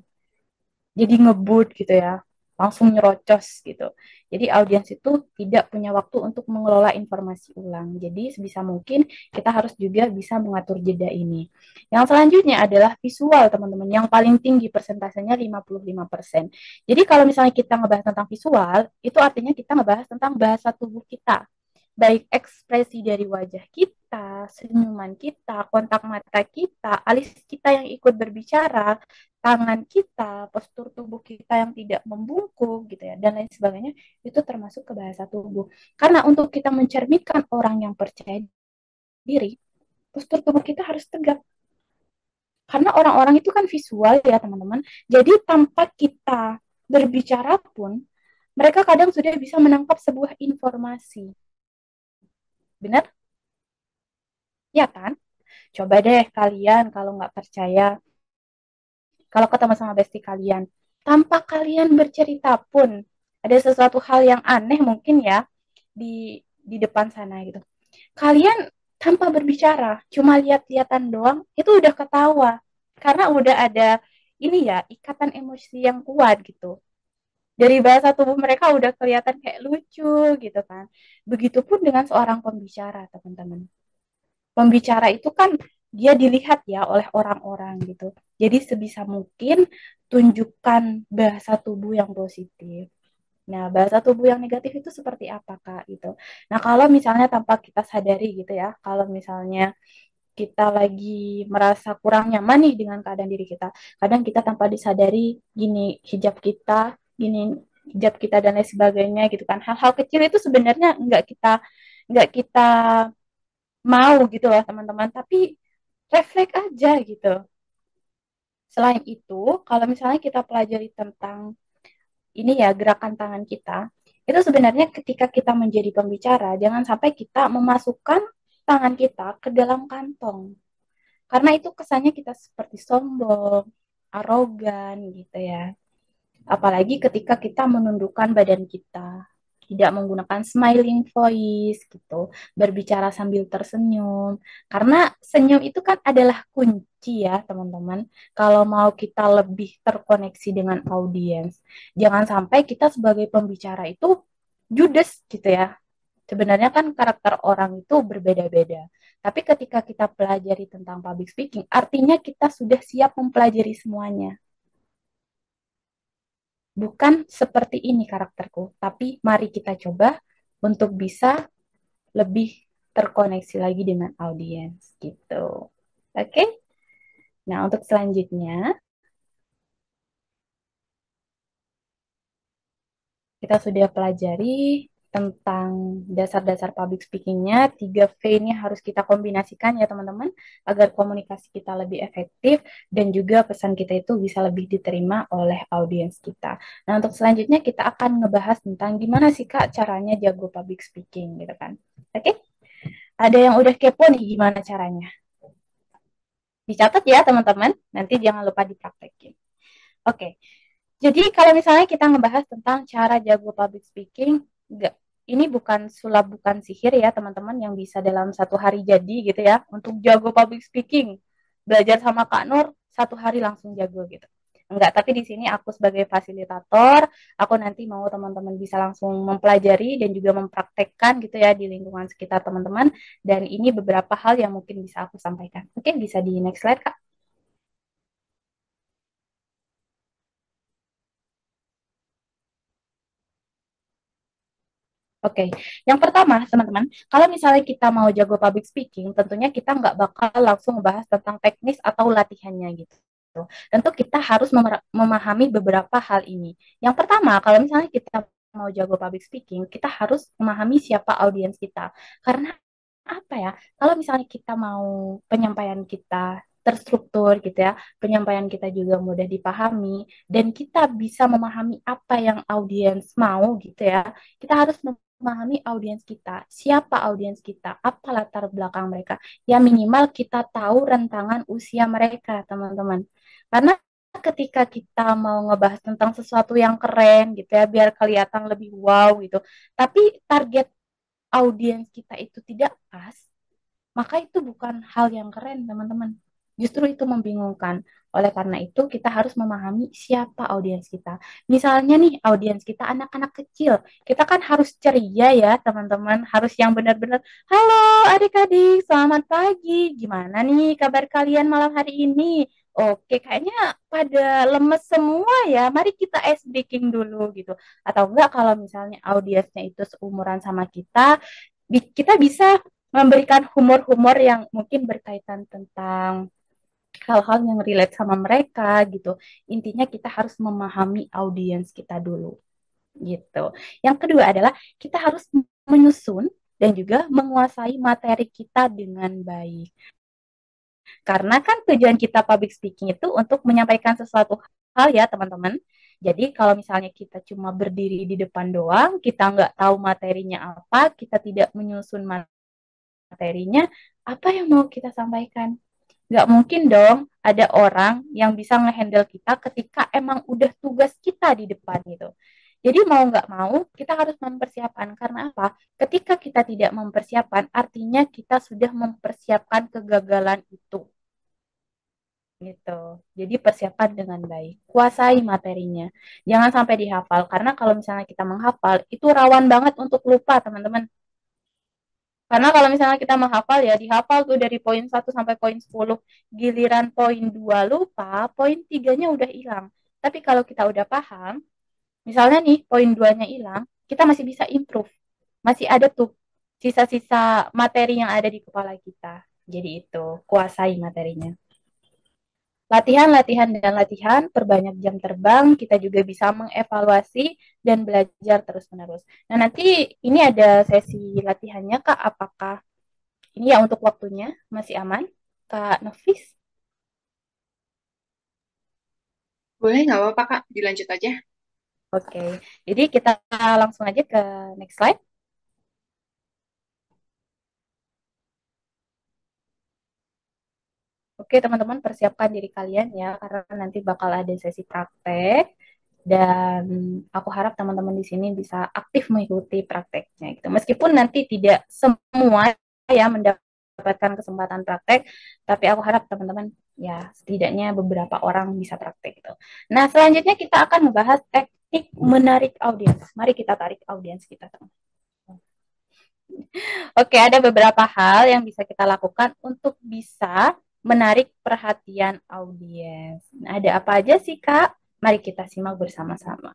Jadi ngebut gitu ya, langsung nyerocos gitu. Jadi audiens itu tidak punya waktu untuk mengelola informasi ulang. Jadi sebisa mungkin kita harus juga bisa mengatur jeda ini. Yang selanjutnya adalah visual, teman-teman. Yang paling tinggi persentasenya 55%. Jadi kalau misalnya kita ngebahas tentang visual, itu artinya kita ngebahas tentang bahasa tubuh kita, baik ekspresi dari wajah kita, senyuman kita, kontak mata kita, alis kita yang ikut berbicara, tangan kita, postur tubuh kita yang tidak membungkuk gitu ya, dan lain sebagainya, itu termasuk ke bahasa tubuh. Karena untuk kita mencerminkan orang yang percaya diri, postur tubuh kita harus tegak. Karena orang-orang itu kan visual ya teman-teman. Jadi tanpa kita berbicara pun, mereka kadang sudah bisa menangkap sebuah informasi. Benar? Ya kan? Coba deh kalian kalau nggak percaya, kalau ketemu sama bestie kalian, tanpa kalian bercerita pun, ada sesuatu hal yang aneh mungkin ya di depan sana gitu. Kalian tanpa berbicara, cuma lihat-lihatan doang, itu udah ketawa. Karena udah ada ini ya, ikatan emosi yang kuat gitu. Dari bahasa tubuh mereka udah kelihatan kayak lucu gitu kan. Begitupun dengan seorang pembicara, teman-teman. Pembicara itu kan dia dilihat ya oleh orang-orang gitu. Jadi sebisa mungkin tunjukkan bahasa tubuh yang positif. Nah, bahasa tubuh yang negatif itu seperti apa, Kak? Gitu. Nah, kalau misalnya tanpa kita sadari gitu ya, kalau misalnya kita lagi merasa kurang nyaman nih dengan keadaan diri kita, kadang kita tanpa disadari gini hijab kita dan lain sebagainya gitu kan. Hal-hal kecil itu sebenarnya nggak kita mau gitu loh teman-teman, tapi refleks aja gitu. Selain itu, kalau misalnya kita pelajari tentang ini ya gerakan tangan kita, itu sebenarnya ketika kita menjadi pembicara, jangan sampai kita memasukkan tangan kita ke dalam kantong. Karena itu kesannya kita seperti sombong, arogan gitu ya. Apalagi ketika kita menundukkan badan kita, tidak menggunakan smiling voice gitu, berbicara sambil tersenyum. Karena senyum itu kan adalah kunci ya, teman-teman. Kalau mau kita lebih terkoneksi dengan audiens, jangan sampai kita sebagai pembicara itu judes gitu ya. Sebenarnya kan karakter orang itu berbeda-beda. Tapi ketika kita pelajari tentang public speaking, artinya kita sudah siap mempelajari semuanya. Bukan seperti ini karakterku, tapi mari kita coba untuk bisa lebih terkoneksi lagi dengan audiens gitu. Oke? Nah, untuk selanjutnya kita sudah pelajari tentang dasar-dasar public speaking-nya. 3V ini harus kita kombinasikan ya teman-teman, agar komunikasi kita lebih efektif dan juga pesan kita itu bisa lebih diterima oleh audiens kita. Nah, untuk selanjutnya kita akan ngebahas tentang gimana sih Kak caranya jago public speaking gitu kan. Oke? Ada yang udah kepo nih gimana caranya? Dicatat ya teman-teman, nanti jangan lupa dipraktekin. Oke. Jadi kalau misalnya kita ngebahas tentang cara jago public speaking, enggak, ini bukan sulap, bukan sihir ya teman-teman yang bisa dalam satu hari jadi gitu ya. Untuk jago public speaking, belajar sama Kak Nur, satu hari langsung jago gitu. Enggak, tapi di sini aku sebagai fasilitator, aku nanti mau teman-teman bisa langsung mempelajari dan juga mempraktekkan gitu ya di lingkungan sekitar teman-teman. Dan ini beberapa hal yang mungkin bisa aku sampaikan. Oke, bisa di next slide Kak. Oke, yang pertama teman-teman, kalau misalnya kita mau jago public speaking, tentunya kita nggak bakal langsung membahas tentang teknis atau latihannya gitu. Tentu kita harus memahami beberapa hal ini. Yang pertama, kalau misalnya kita mau jago public speaking, kita harus memahami siapa audiens kita. Karena apa ya? Kalau misalnya kita mau penyampaian kita terstruktur gitu ya. Penyampaian kita juga mudah dipahami dan kita bisa memahami apa yang audiens mau gitu ya. Kita harus memahami audiens kita, siapa audiens kita, apa latar belakang mereka. Ya minimal kita tahu rentangan usia mereka, teman-teman. Karena ketika kita mau ngebahas tentang sesuatu yang keren gitu ya, biar kelihatan lebih wow gitu, tapi target audiens kita itu tidak pas, maka itu bukan hal yang keren, teman-teman. Justru itu membingungkan. Oleh karena itu, kita harus memahami siapa audiens kita. Misalnya nih, audiens kita anak-anak kecil. Kita kan harus ceria ya, teman-teman. Harus yang benar-benar, halo adik-adik, selamat pagi. Gimana nih kabar kalian malam hari ini? Oke, kayaknya pada lemes semua ya. Mari kita ice breaking dulu gitu. Atau enggak kalau misalnya audiensnya itu seumuran sama kita bisa memberikan humor-humor yang mungkin berkaitan tentang hal-hal yang relate sama mereka gitu. Intinya kita harus memahami audiens kita dulu gitu. Yang kedua adalah kita harus menyusun dan juga menguasai materi kita dengan baik. Karena kan tujuan kita public speaking itu untuk menyampaikan sesuatu hal ya teman-teman. Jadi kalau misalnya kita cuma berdiri di depan doang, kita nggak tahu materinya apa, kita tidak menyusun materinya, apa yang mau kita sampaikan? Nggak mungkin dong ada orang yang bisa ngehandle kita ketika emang udah tugas kita di depan gitu. Jadi mau nggak mau, kita harus mempersiapkan. Karena apa? Ketika kita tidak mempersiapkan, artinya kita sudah mempersiapkan kegagalan itu. Gitu. Jadi persiapan dengan baik. Kuasai materinya. Jangan sampai dihafal. Karena kalau misalnya kita menghafal, itu rawan banget untuk lupa, teman-teman. Karena kalau misalnya kita menghafal ya, dihafal tuh dari poin 1 sampai poin 10. Giliran poin 2 lupa, poin 3-nya udah hilang. Tapi kalau kita udah paham, misalnya nih poin 2-nya hilang, kita masih bisa improve. Masih ada tuh sisa-sisa materi yang ada di kepala kita. Jadi itu, kuasai materinya. Latihan, latihan, dan latihan, perbanyak jam terbang, kita juga bisa mengevaluasi dan belajar terus-menerus. Nah, nanti ini ada sesi latihannya, Kak. Apakah ini ya untuk waktunya masih aman, Kak Nofis? Boleh, nggak apa-apa, Kak. Dilanjut aja. Oke, jadi kita langsung aja ke next slide. Oke, teman-teman, persiapkan diri kalian ya, karena nanti bakal ada sesi praktek. Dan aku harap teman-teman di sini bisa aktif mengikuti prakteknya gitu. Meskipun nanti tidak semua ya mendapatkan kesempatan praktek, tapi aku harap teman-teman ya setidaknya beberapa orang bisa praktek gitu. Nah, selanjutnya kita akan membahas teknik menarik audiens. Mari kita tarik audiens kita, teman. Oke, ada beberapa hal yang bisa kita lakukan untuk bisa menarik perhatian audiens. Nah, ada apa aja sih, Kak? Mari kita simak bersama-sama.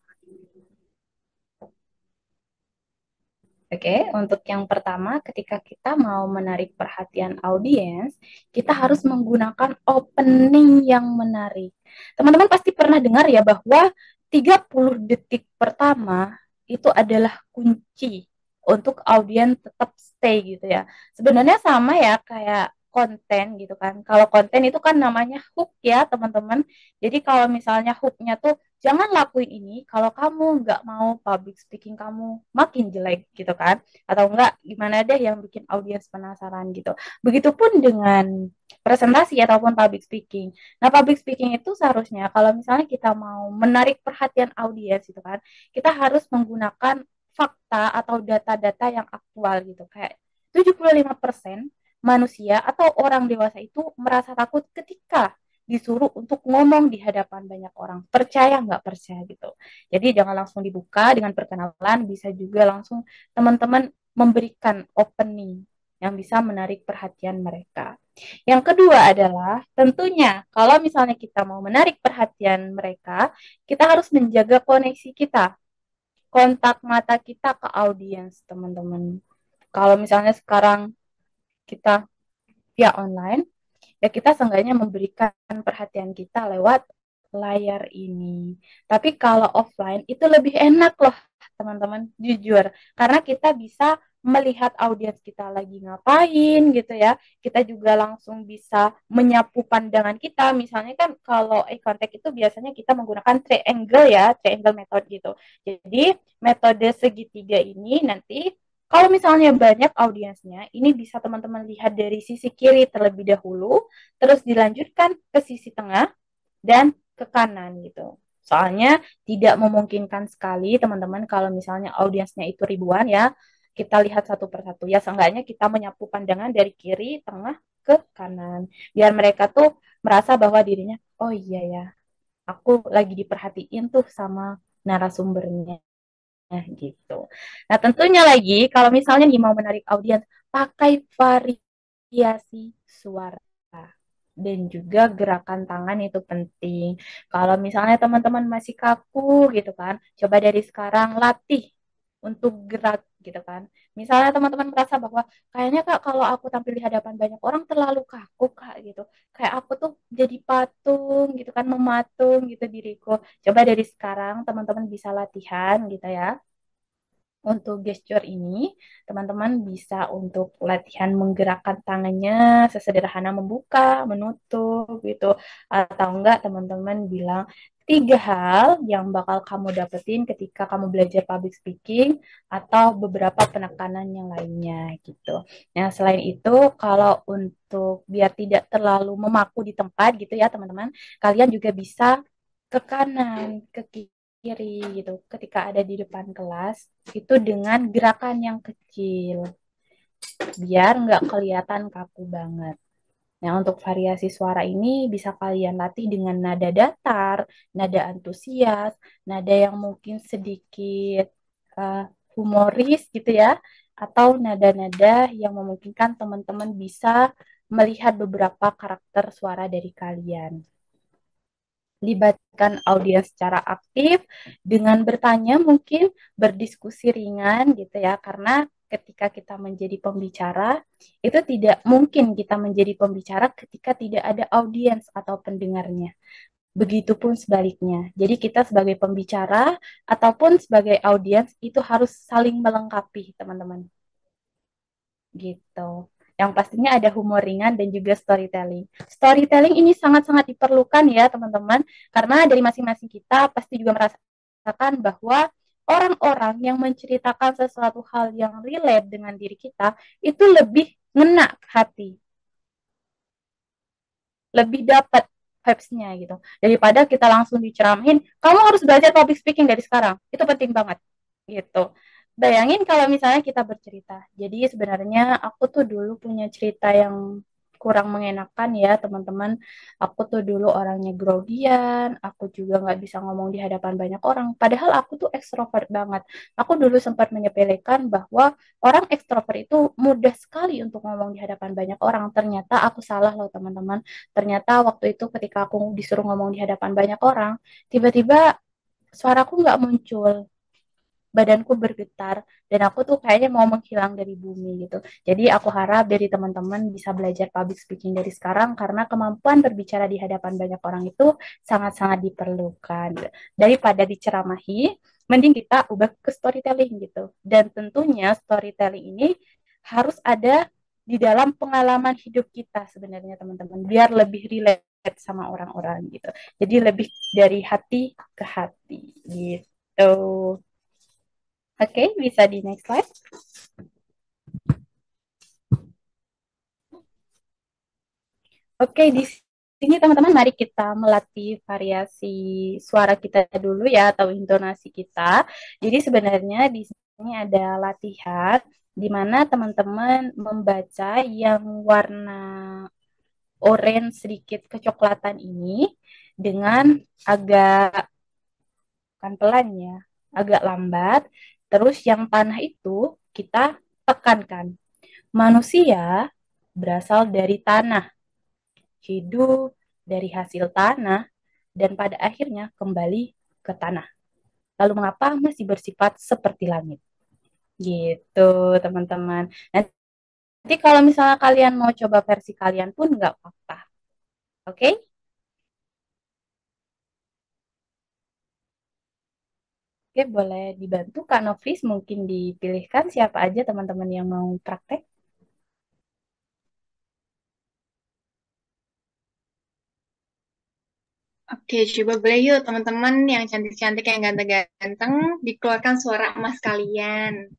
Oke, untuk yang pertama, ketika kita mau menarik perhatian audiens, kita harus menggunakan opening yang menarik. Teman-teman pasti pernah dengar ya bahwa 30 detik pertama itu adalah kunci untuk audiens tetap stay gitu ya. Sebenarnya sama ya kayak konten gitu kan. Kalau konten itu kan namanya hook ya teman-teman. Jadi kalau misalnya hooknya tuh jangan lakuin ini kalau kamu nggak mau public speaking kamu makin jelek gitu kan. Atau enggak gimana deh yang bikin audiens penasaran gitu. Begitupun dengan presentasi ataupun public speaking. Nah, public speaking itu seharusnya kalau misalnya kita mau menarik perhatian audiens gitu kan, kita harus menggunakan fakta atau data-data yang aktual gitu. Kayak 75% manusia atau orang dewasa itu merasa takut ketika disuruh untuk ngomong di hadapan banyak orang. Percaya nggak percaya gitu. Jadi jangan langsung dibuka dengan perkenalan, bisa juga langsung teman-teman memberikan opening yang bisa menarik perhatian mereka. Yang kedua adalah tentunya kalau misalnya kita mau menarik perhatian mereka, kita harus menjaga koneksi kita, kontak mata kita ke audiens, teman-teman. Kalau misalnya sekarang kita via online, ya kita seenggaknya memberikan perhatian kita lewat layar ini. Tapi kalau offline itu lebih enak loh, teman-teman, jujur. Karena kita bisa melihat audiens kita lagi ngapain gitu ya. Kita juga langsung bisa menyapu pandangan kita. Misalnya kan kalau eye contact itu biasanya kita menggunakan triangle ya, triangle method gitu. Jadi metode segitiga ini nanti kalau misalnya banyak audiensnya, ini bisa teman-teman lihat dari sisi kiri terlebih dahulu, terus dilanjutkan ke sisi tengah dan ke kanan gitu. Soalnya tidak memungkinkan sekali teman-teman kalau misalnya audiensnya itu ribuan ya, kita lihat satu persatu ya, seenggaknya kita menyapu pandangan dari kiri, tengah, ke kanan. Biar mereka tuh merasa bahwa dirinya, oh iya ya, aku lagi diperhatiin tuh sama narasumbernya gitu. Nah, tentunya lagi kalau misalnya nih mau menarik audiens, pakai variasi suara dan juga gerakan tangan itu penting. Kalau misalnya teman-teman masih kaku gitu kan, coba dari sekarang latih untuk gerak gitu kan. Misalnya teman-teman merasa bahwa kayaknya Kak kalau aku tampil di hadapan banyak orang terlalu kaku Kak gitu. Kayak aku tuh jadi patung gitu kan, mematung gitu diriku. Coba dari sekarang teman-teman bisa latihan gitu ya. Untuk gesture ini, teman-teman bisa untuk latihan menggerakkan tangannya sesederhana membuka, menutup gitu. Atau enggak teman-teman bilang 3 hal yang bakal kamu dapetin ketika kamu belajar public speaking atau beberapa penekanan yang lainnya gitu. Nah, selain itu kalau untuk biar tidak terlalu memaku di tempat gitu ya teman-teman, kalian juga bisa ke kanan, ke kiri gitu. Ketika ada di depan kelas, itu dengan gerakan yang kecil, biar nggak kelihatan kaku banget. Nah, untuk variasi suara ini bisa kalian latih dengan nada datar, nada antusias, nada yang mungkin sedikit uh, humoris gitu ya, atau nada-nada yang memungkinkan teman-teman bisa melihat beberapa karakter suara dari kalian. Libatkan audiens secara aktif dengan bertanya, mungkin berdiskusi ringan gitu ya, karena ketika kita menjadi pembicara itu tidak mungkin kita menjadi pembicara ketika tidak ada audiens atau pendengarnya. Begitupun sebaliknya. Jadi kita sebagai pembicara ataupun sebagai audiens itu harus saling melengkapi, teman-teman. Gitu. Yang pastinya ada humor ringan dan juga storytelling. Storytelling ini sangat-sangat diperlukan ya teman-teman, karena dari masing-masing kita pasti juga merasakan bahwa orang-orang yang menceritakan sesuatu hal yang relate dengan diri kita itu lebih ngena hati, lebih dapat vibes-nya gitu. Daripada kita langsung diceramahin, kamu harus belajar public speaking dari sekarang. Itu penting banget gitu. Bayangin kalau misalnya kita bercerita. Jadi sebenarnya aku tuh dulu punya cerita yang kurang mengenakan ya teman-teman. Aku tuh dulu orangnya grogian, aku juga nggak bisa ngomong di hadapan banyak orang. Padahal aku tuh ekstrovert banget. Aku dulu sempat menyepelekan bahwa orang ekstrovert itu mudah sekali untuk ngomong di hadapan banyak orang. Ternyata aku salah loh teman-teman. Ternyata waktu itu ketika aku disuruh ngomong di hadapan banyak orang, tiba-tiba suaraku nggak muncul, badanku bergetar dan aku tuh kayaknya mau menghilang dari bumi gitu. Jadi aku harap dari teman-teman bisa belajar public speaking dari sekarang karena kemampuan berbicara di hadapan banyak orang itu sangat-sangat diperlukan. Daripada diceramahi, mending kita ubah ke storytelling gitu. Dan tentunya storytelling ini harus ada di dalam pengalaman hidup kita sebenarnya teman-teman, biar lebih relate sama orang-orang gitu. Jadi lebih dari hati ke hati gitu. Oke, bisa di next slide. Oke, di sini teman-teman mari kita melatih variasi suara kita dulu ya atau intonasi kita. Jadi sebenarnya di sini ada latihan di mana teman-teman membaca yang warna orange sedikit kecoklatan ini dengan agak kan pelan ya, agak lambat. Terus yang tanah itu kita tekankan. Manusia berasal dari tanah, hidup dari hasil tanah, dan pada akhirnya kembali ke tanah. Lalu mengapa masih bersifat seperti langit? Gitu, teman-teman. Nanti kalau misalnya kalian mau coba versi kalian pun nggak apa-apa. Oke? Oke, boleh dibantu Kak Nofis, mungkin dipilihkan siapa aja teman-teman yang mau praktek. Oke, coba boleh yuk teman-teman yang cantik-cantik, yang ganteng-ganteng, dikeluarkan suara emas kalian.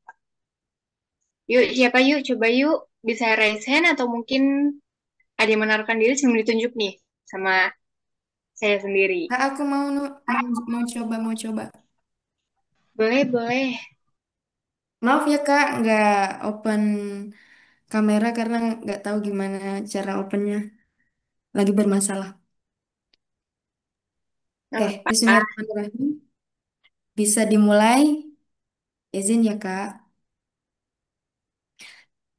Yuk, siapa yuk? Coba yuk. Bisa raise hand atau mungkin ada yang menaruhkan diri sebelum ditunjuk nih sama saya sendiri. Kak, aku mau coba. Boleh, boleh. Maaf ya Kak, nggak open kamera karena nggak tahu gimana cara opennya. Lagi bermasalah. Nggak Oke, apa-apa. Bismillahirrahmanirrahim. Bisa dimulai? Izin ya Kak.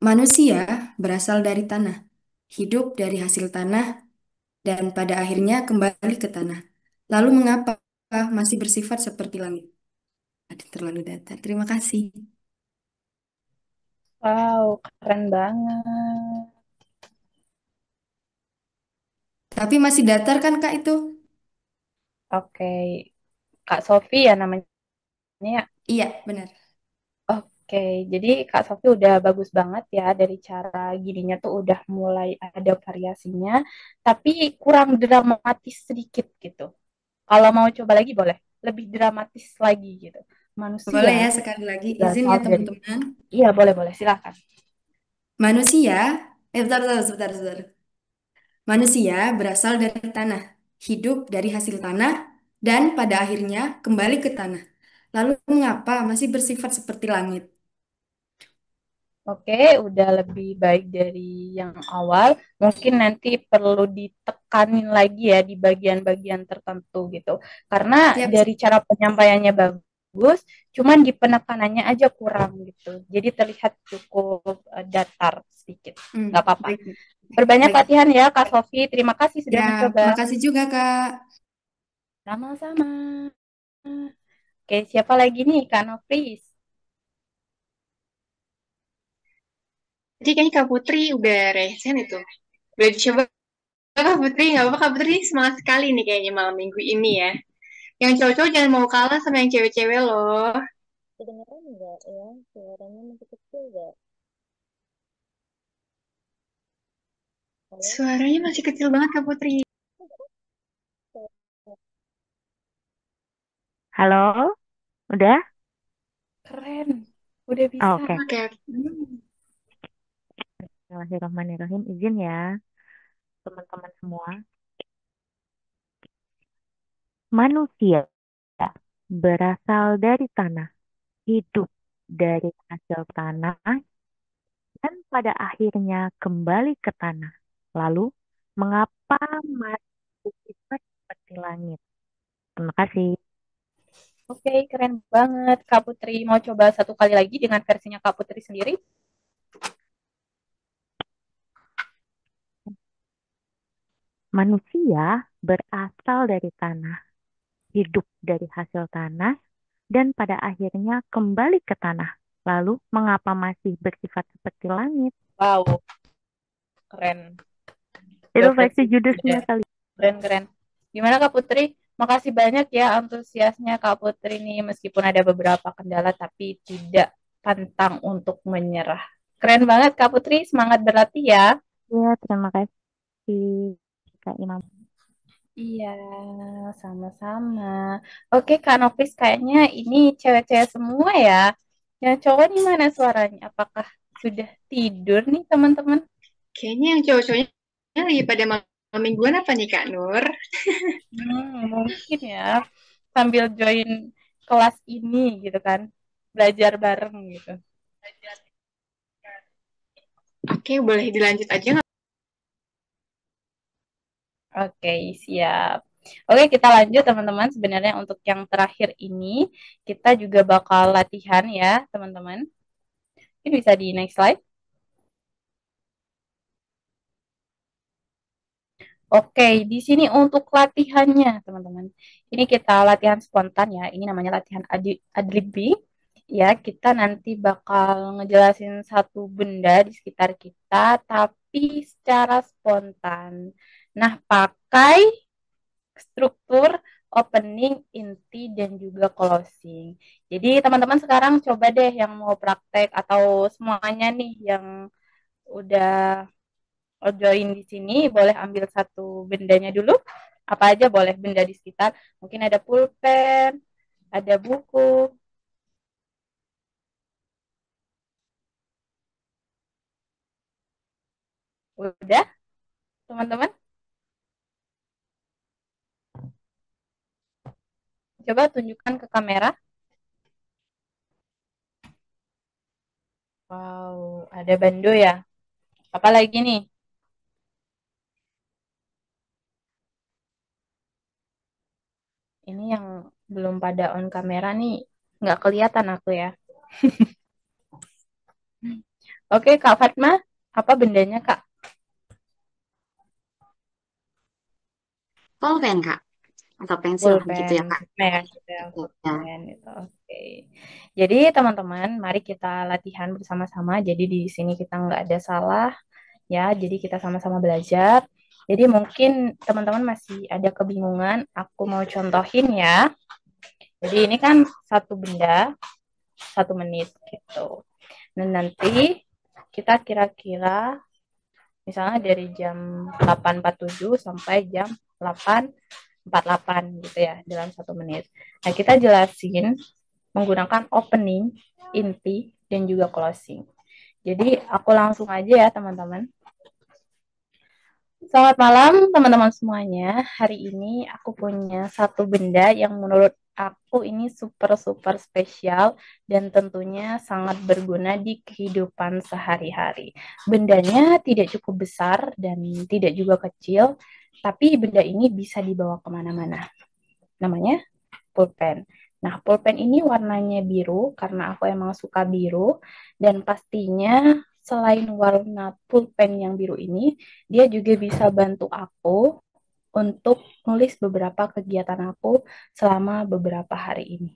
Manusia berasal dari tanah, hidup dari hasil tanah, dan pada akhirnya kembali ke tanah. Lalu mengapa masih bersifat seperti langit? Ada terlalu datar. Terima kasih. Wow, keren banget. Tapi masih datar kan Kak itu? Oke, Kak Sofi ya namanya ya. Iya, benar. Oke, jadi Kak Sofi udah bagus banget ya dari cara gininya tuh udah mulai ada variasinya, tapi kurang dramatis sedikit gitu. Kalau mau coba lagi boleh, lebih dramatis lagi gitu. Manusia Boleh ya sekali lagi. Izin berasal ya dari, teman-teman. iya boleh boleh silakan. Manusia, sebentar. Manusia berasal dari tanah, hidup dari hasil tanah, dan pada akhirnya kembali ke tanah. Lalu mengapa masih bersifat seperti langit? Oke, udah lebih baik dari yang awal. Mungkin nanti perlu ditekanin lagi ya di bagian-bagian tertentu gitu. Karena Siap, dari siap. cara penyampaiannya bagus, cuman di penekanannya aja kurang gitu. Jadi terlihat cukup datar sedikit. Nggak apa-apa. Baik, Berbanyak baik. latihan ya, Kak Sofi. Terima kasih sudah Ya, mencoba. makasih juga, Kak. Sama-sama. Oke, siapa lagi nih, Kak Nofris? Jadi kayaknya Kak Putri udah raise hand itu. Udah dicoba Kak Putri, nggak apa-apa Kak Putri semangat sekali nih kayaknya malam minggu ini ya. Yang cowok-cowok jangan mau kalah sama yang cewek-cewek loh. Kedengeran nggak ya? Suaranya masih kecil nggak? Halo? Suaranya masih kecil banget Kak Putri. Halo, udah? Keren. Udah Oh, bisa. oke. Oke, oke. Hmm. Bismillahirrahmanirrahim. Izin ya, teman-teman semua. Manusia berasal dari tanah, hidup dari hasil tanah, dan pada akhirnya kembali ke tanah. Lalu, mengapa masih bersifat seperti langit? Terima kasih. Oke, keren banget Kak Putri. Mau coba satu kali lagi dengan versinya Kak Putri sendiri? Manusia berasal dari tanah, hidup dari hasil tanah, dan pada akhirnya kembali ke tanah. Lalu, mengapa masih bersifat seperti langit? Wow, keren. Itu Udah versi fleksibel judusnya ya. kali. Keren-keren. Gimana Kak Putri? Makasih banyak ya antusiasnya Kak Putri nih. Meskipun ada beberapa kendala, tapi tidak pantang untuk menyerah. Keren banget Kak Putri. Semangat berlatih ya. Ya, terima kasih Kak Imam. Iya, sama-sama. Oke, Kak Nofis, kayaknya ini cewek-cewek semua ya. Yang cowok nih mana suaranya? Apakah sudah tidur nih, teman-teman? Kayaknya yang cowok-cowoknya lagi pada malam mingguan apa nih Kak Nur? Mungkin ya. Sambil join kelas ini gitu kan. Belajar bareng gitu. Oke, boleh dilanjut aja nggak? Oke, siap. Oke, kita lanjut teman-teman. Sebenarnya untuk yang terakhir ini, kita juga bakal latihan ya, teman-teman. Mungkin bisa di next slide. Oke, di sini untuk latihannya, teman-teman. Ini kita latihan spontan ya. Ini namanya latihan adlibbing. Ya, kita nanti bakal ngejelasin satu benda di sekitar kita, tapi secara spontan. Nah, pakai struktur opening, inti, dan juga closing. Jadi teman-teman sekarang coba deh yang mau praktek atau semuanya nih yang udah join di sini boleh ambil satu bendanya dulu. Apa aja boleh benda di sekitar. Mungkin ada pulpen, ada buku. Udah, teman-teman? Coba tunjukkan ke kamera. Wow, ada bando ya. Apa lagi nih? Ini yang belum pada on kamera nih. Nggak kelihatan aku ya. Oke, Kak Fatma. Apa bendanya, Kak? Pulpen, Kak. Atau pensil gitu Pulpen. ya, Kak. Nah, gitu ya, Ya. pulpen itu. Oke. Jadi, teman-teman, mari kita latihan bersama-sama. Jadi, di sini kita nggak ada salah, ya. Jadi, kita sama-sama belajar. Jadi, mungkin teman-teman masih ada kebingungan. Aku mau contohin ya. Jadi, ini kan satu benda, 1 menit gitu. Dan nanti kita kira-kira misalnya dari jam 8.47 sampai jam 8.48 gitu ya dalam 1 menit. Nah, kita jelasin menggunakan opening, inti, dan juga closing. Jadi aku langsung aja ya teman-teman. Selamat malam teman-teman semuanya. Hari ini aku punya satu benda yang menurut aku ini super spesial dan tentunya sangat berguna di kehidupan sehari-hari. Bendanya tidak cukup besar dan tidak juga kecil, tapi benda ini bisa dibawa kemana-mana. Namanya pulpen. Nah, pulpen ini warnanya biru karena aku emang suka biru dan pastinya selain warna pulpen yang biru ini, dia juga bisa bantu aku untuk nulis beberapa kegiatan aku selama beberapa hari ini.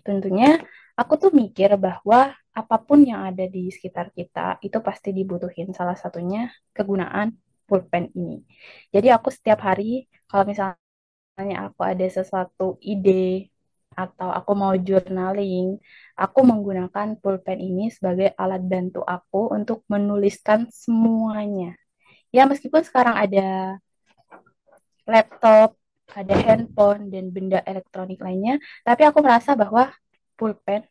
Tentunya aku tuh mikir bahwa apapun yang ada di sekitar kita itu pasti dibutuhin salah satunya kegunaan pulpen ini. Jadi aku setiap hari kalau misalnya aku ada sesuatu ide atau aku mau journaling, aku menggunakan pulpen ini sebagai alat bantu aku untuk menuliskan semuanya. Ya, meskipun sekarang ada laptop, ada handphone, dan benda elektronik lainnya, tapi aku merasa bahwa pulpen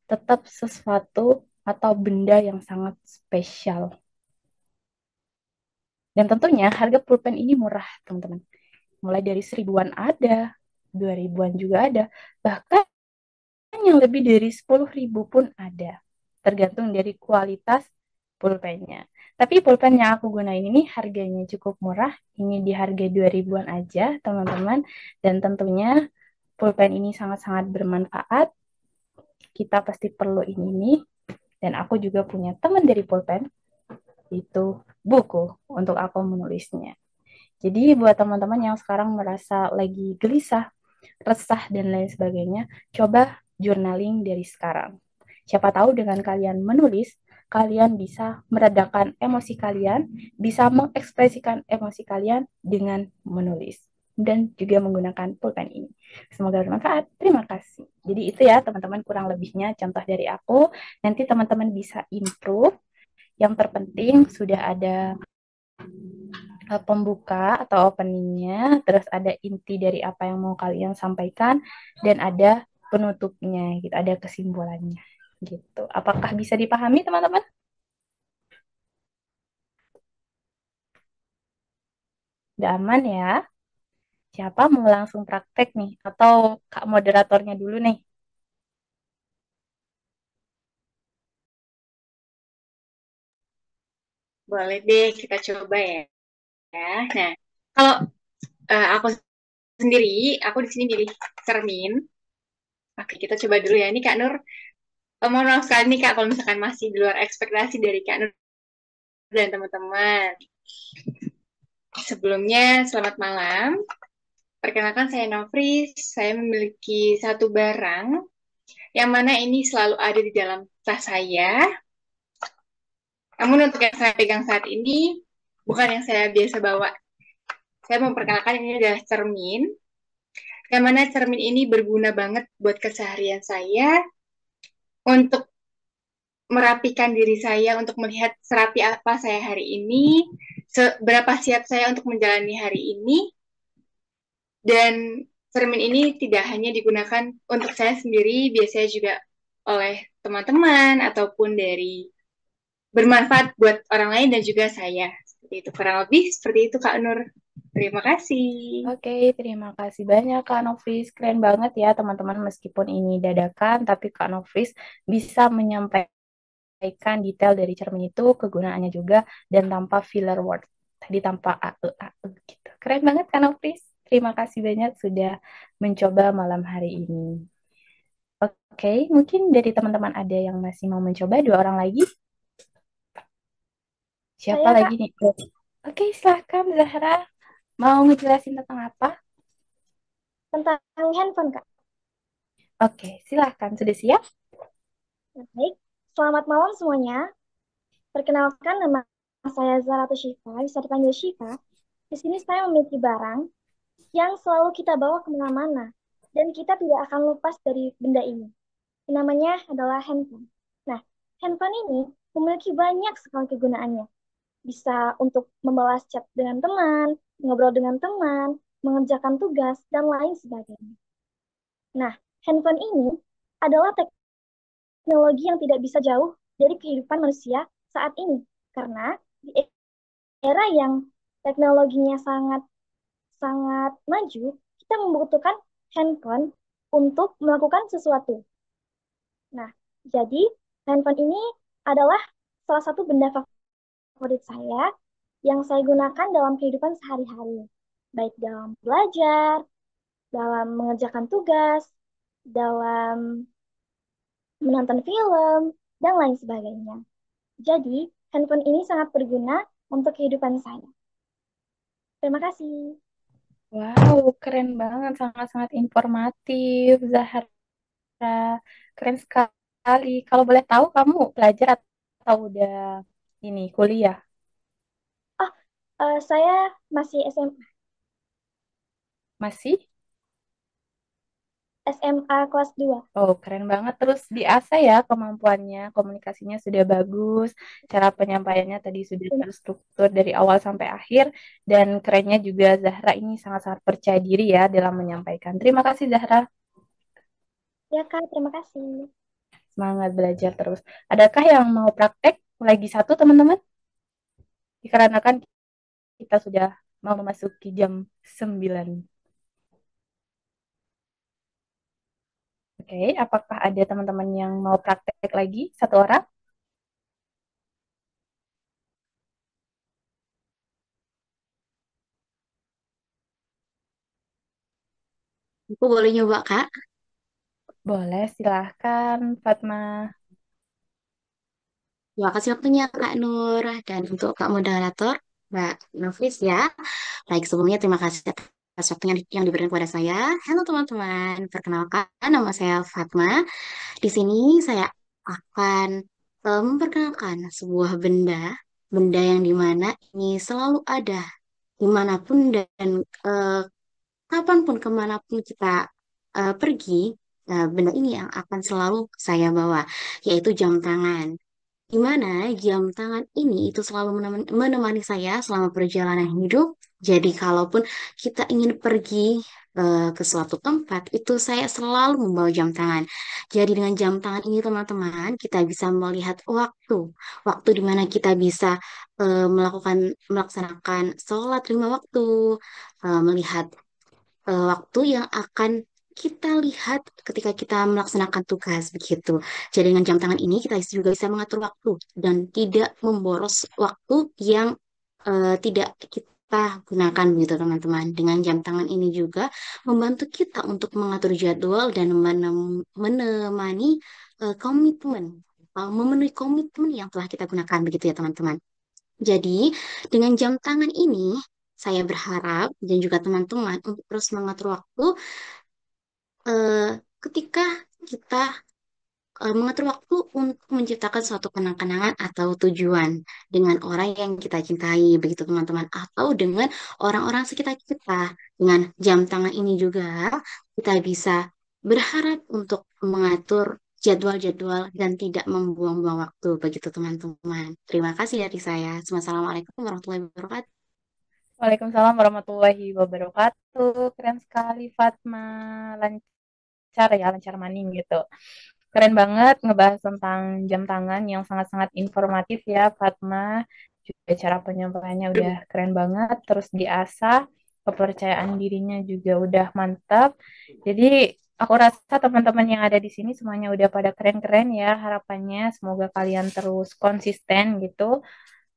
tetap sesuatu atau benda yang sangat spesial. Dan tentunya harga pulpen ini murah, teman-teman. Mulai dari 1.000-an ada, 2.000-an juga ada, bahkan yang lebih dari 10.000 pun ada. Tergantung dari kualitas pulpennya. Tapi pulpen yang aku gunain ini harganya cukup murah. Ini di harga 2.000-an aja, teman-teman. Dan tentunya pulpen ini sangat-sangat bermanfaat. Kita pasti perlu ini nih. Dan aku juga punya teman dari pulpen, itu buku untuk aku menulisnya. Jadi buat teman-teman yang sekarang merasa lagi gelisah, resah, dan lain sebagainya, coba journaling dari sekarang. Siapa tahu dengan kalian menulis, kalian bisa meredakan emosi kalian, bisa mengekspresikan emosi kalian dengan menulis. Dan juga menggunakan pulpen ini. Semoga bermanfaat. Terima kasih. Jadi itu ya teman-teman kurang lebihnya contoh dari aku. Nanti teman-teman bisa improve. Yang terpenting sudah ada pembuka atau openingnya, terus ada inti dari apa yang mau kalian sampaikan, dan ada penutupnya, gitu, ada kesimpulannya, gitu. Apakah bisa dipahami, teman-teman? Udah aman ya? Siapa mau langsung praktek nih? Atau Kak moderatornya dulu nih? Boleh deh kita coba ya. Nah, kalau aku sendiri, aku di sini pilih cermin. Oke, kita coba dulu ya. Ini Kak Nur, mohon maaf sekali nih Kak, kalau misalkan masih di luar ekspektasi dari Kak Nur dan teman-teman. Sebelumnya, selamat malam. Perkenalkan saya Novris, saya memiliki satu barang yang mana ini selalu ada di dalam tas saya. Namun untuk yang saya pegang saat ini, bukan yang saya biasa bawa. Saya memperkenalkan ini adalah cermin. yang mana cermin ini berguna banget buat keseharian saya untuk merapikan diri saya, untuk melihat serapi apa saya hari ini, seberapa siap saya untuk menjalani hari ini, dan cermin ini tidak hanya digunakan untuk saya sendiri, biasanya juga oleh teman-teman ataupun dari bermanfaat buat orang lain dan juga saya. Seperti itu, kurang lebih seperti itu Kak Nur. Terima kasih. Oke, terima kasih banyak Kak Nofris. Keren banget ya teman-teman, meskipun ini dadakan, tapi Kak Nofris bisa menyampaikan detail dari cermin itu, kegunaannya juga, dan tanpa filler word. Tadi tanpa AE gitu. Keren banget Kak Nofris. Terima kasih banyak sudah mencoba malam hari ini. Oke, mungkin dari teman-teman ada yang masih mau mencoba, 2 orang lagi. Siapa Saya, lagi Kak, nih? Oke, silahkan Zahra. Mau ngejelasin tentang apa? tentang handphone, Kak. Oke, silahkan. Sudah siap? Baik, selamat malam semuanya. Perkenalkan, nama saya Zaratu Syifa, bisa dipanggil Syifa. Di sini saya memiliki barang yang selalu kita bawa kemana-mana, dan kita tidak akan lepas dari benda ini. Namanya adalah handphone. Nah, handphone ini memiliki banyak sekali kegunaannya. Bisa untuk membalas chat dengan teman, ngobrol dengan teman, mengerjakan tugas, dan lain sebagainya. Nah, handphone ini adalah teknologi yang tidak bisa jauh dari kehidupan manusia saat ini. Karena di era yang teknologinya sangat sangat maju, kita membutuhkan handphone untuk melakukan sesuatu. Nah, jadi handphone ini adalah salah satu benda favorit saya yang saya gunakan dalam kehidupan sehari-hari, baik dalam belajar, dalam mengerjakan tugas, dalam menonton film, dan lain sebagainya. Jadi, handphone ini sangat berguna untuk kehidupan saya. Terima kasih. Wow, keren banget. Sangat-sangat informatif, Zahra. Keren sekali. Kalau boleh tahu, kamu pelajar atau udah ini kuliah? Oh, saya masih Masih? SMA kelas 2. Oh, keren banget. Terus diasah ya kemampuannya, komunikasinya sudah bagus, cara penyampaiannya tadi sudah terstruktur dari awal sampai akhir, dan kerennya juga Zahra ini sangat-sangat percaya diri ya dalam menyampaikan. Terima kasih Zahra, Ya, Kak, terima kasih. semangat belajar terus. Adakah yang mau praktek lagi satu teman-teman? Dikarenakan kita sudah mau memasuki jam 9. Oke, apakah ada teman-teman yang mau praktek lagi? 1 orang? Aku boleh nyoba, Kak? Boleh, silahkan Fatma. Terima kasih waktunya, Kak Nur. Dan untuk Kak Moderator, Mbak Nafis ya. Baik, sebelumnya terima kasih atas waktu yang diberikan kepada saya. Halo teman-teman, perkenalkan nama saya Fatma. Di sini saya akan memperkenalkan sebuah benda yang dimana ini selalu ada dimanapun dan eh, kapanpun kemanapun kita pergi, benda ini yang akan selalu saya bawa, yaitu jam tangan. Di mana jam tangan ini itu selalu menemani saya selama perjalanan hidup. Jadi kalaupun kita ingin pergi ke suatu tempat, itu saya selalu membawa jam tangan. Jadi dengan jam tangan ini teman-teman, kita bisa melihat waktu. Waktu di mana kita bisa melaksanakan sholat 5 waktu, melihat waktu yang akan kita lihat ketika kita melaksanakan tugas begitu. Jadi dengan jam tangan ini kita juga bisa mengatur waktu dan tidak memboros waktu yang tidak kita gunakan begitu teman-teman. Dengan jam tangan ini juga membantu kita untuk mengatur jadwal dan menemani komitmen, memenuhi komitmen yang telah kita gunakan begitu ya teman-teman. Jadi, dengan jam tangan ini, saya berharap dan juga teman-teman untuk terus mengatur waktu ketika kita mengatur waktu untuk menciptakan suatu kenang-kenangan atau tujuan dengan orang yang kita cintai, begitu teman-teman, atau dengan orang-orang sekitar kita. Dengan jam tangan ini juga kita bisa berharap untuk mengatur jadwal-jadwal dan tidak membuang-buang waktu, begitu teman-teman. Terima kasih dari saya. Wassalamualaikum warahmatullahi wabarakatuh. Waalaikumsalam warahmatullahi wabarakatuh. Keren sekali Fatma. Lancar ya, lancar maning gitu. Keren banget ngebahas tentang jam tangan yang sangat-sangat informatif ya Fatma. Juga cara penyampaiannya udah keren banget. Terus diasah, kepercayaan dirinya juga udah mantap. Jadi aku rasa teman-teman yang ada di sini semuanya udah pada keren-keren ya. Harapannya semoga kalian terus konsisten gitu.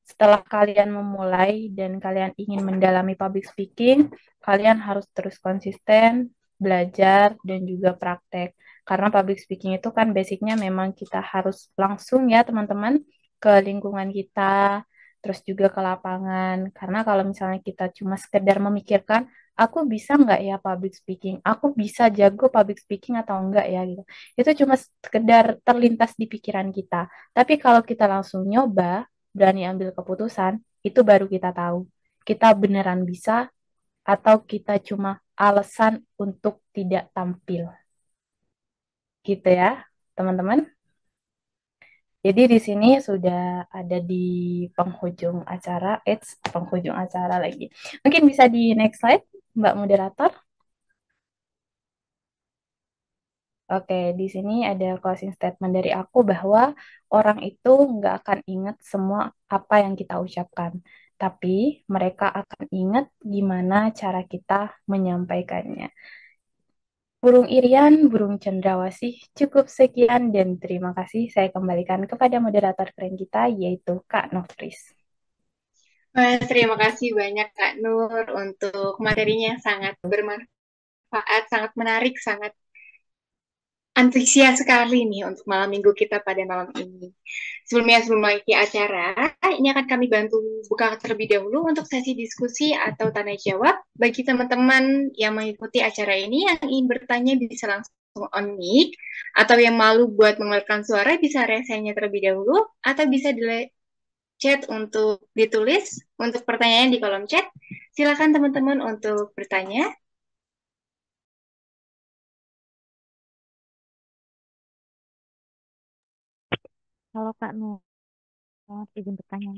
Setelah kalian memulai dan kalian ingin mendalami public speaking, kalian harus terus konsisten, belajar, dan juga praktek. Karena public speaking itu kan basicnya memang kita harus langsung ya teman-teman ke lingkungan kita, terus juga ke lapangan. Karena kalau misalnya kita cuma sekedar memikirkan, aku bisa nggak ya public speaking? Aku bisa jago public speaking atau enggak ya gitu. Itu cuma sekedar terlintas di pikiran kita. Tapi kalau kita langsung nyoba, berani ambil keputusan, itu baru kita tahu kita beneran bisa atau kita cuma alasan untuk tidak tampil. Gitu ya, teman-teman. Jadi di sini sudah ada di penghujung acara, penghujung acara lagi. Mungkin bisa di next slide, Mbak Moderator. Oke, di sini ada closing statement dari aku bahwa orang itu nggak akan ingat semua apa yang kita ucapkan, tapi mereka akan ingat gimana cara kita menyampaikannya. Burung Irian, burung cendrawasih, cukup sekian dan terima kasih. Saya kembalikan kepada moderator keren kita, yaitu Kak Nofris. Wah, terima kasih banyak Kak Nur untuk materinya yang sangat bermanfaat, sangat menarik, sangat antusias sekali nih untuk malam minggu kita pada malam ini. Sebelum mulai acara, ini akan kami bantu buka terlebih dahulu untuk sesi diskusi atau tanya jawab. Bagi teman-teman yang mengikuti acara ini, yang ingin bertanya bisa langsung on mic, atau yang malu buat mengeluarkan suara bisa resenya terlebih dahulu, atau bisa di chat untuk ditulis untuk pertanyaan di kolom chat. Silakan teman-teman untuk bertanya. Halo Kak Nur, izin bertanya.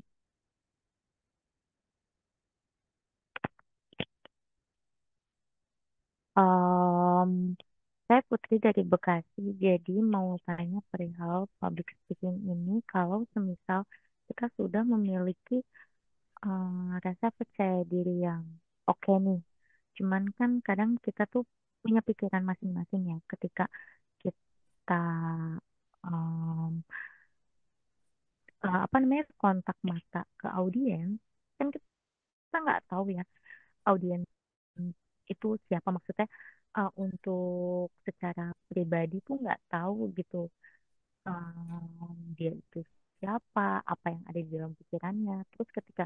Em, saya Putri dari Bekasi, jadi mau tanya perihal public speaking ini kalau semisal kita sudah memiliki rasa percaya diri yang oke nih. Cuman kan kadang kita tuh punya pikiran masing-masing ya ketika kita em, apa namanya kontak mata ke audiens, kan kita nggak tahu ya audiens itu siapa maksudnya untuk secara pribadi tuh nggak tahu gitu dia itu siapa, apa yang ada di dalam pikirannya. Terus ketika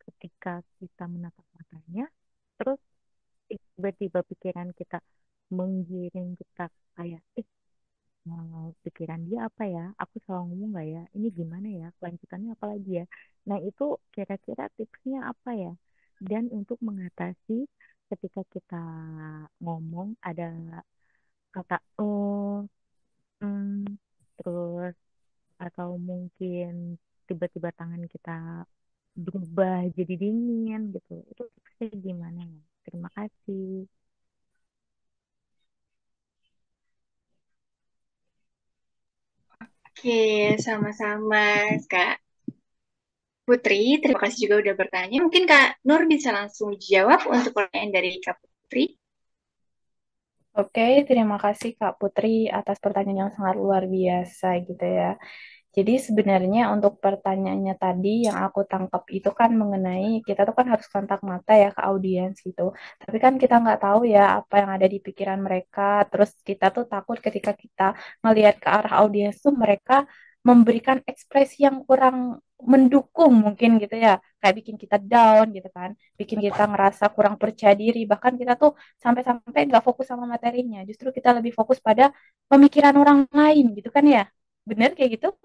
ketika kita menatap matanya, terus tiba-tiba pikiran kita menggiring kita kayak, pikiran dia apa ya? Aku salah ngomong nggak ya? Ini gimana ya? Kelanjutannya apa lagi ya? Nah, itu kira-kira tipsnya apa ya? Dan untuk mengatasi ketika kita ngomong ada kata hmm, terus atau mungkin tiba-tiba tangan kita berubah jadi dingin gitu. Itu tipsnya gimana ya? Terima kasih. Oke, sama-sama Kak Putri. Terima kasih juga udah bertanya. Mungkin Kak Nur bisa langsung jawab untuk pertanyaan dari Kak Putri. Oke, terima kasih Kak Putri atas pertanyaan yang sangat luar biasa gitu ya. Jadi sebenarnya untuk pertanyaannya tadi yang aku tangkap itu kan mengenai kita tuh kan harus kontak mata ya ke audiens gitu. Tapi kan kita nggak tahu ya apa yang ada di pikiran mereka. Terus kita tuh takut ketika kita melihat ke arah audiens tuh mereka memberikan ekspresi yang kurang mendukung mungkin gitu ya, kayak bikin kita down gitu kan, bikin kita ngerasa kurang percaya diri, bahkan kita tuh sampai-sampai nggak fokus sama materinya, justru kita lebih fokus pada pemikiran orang lain gitu kan ya, bener kayak gitu.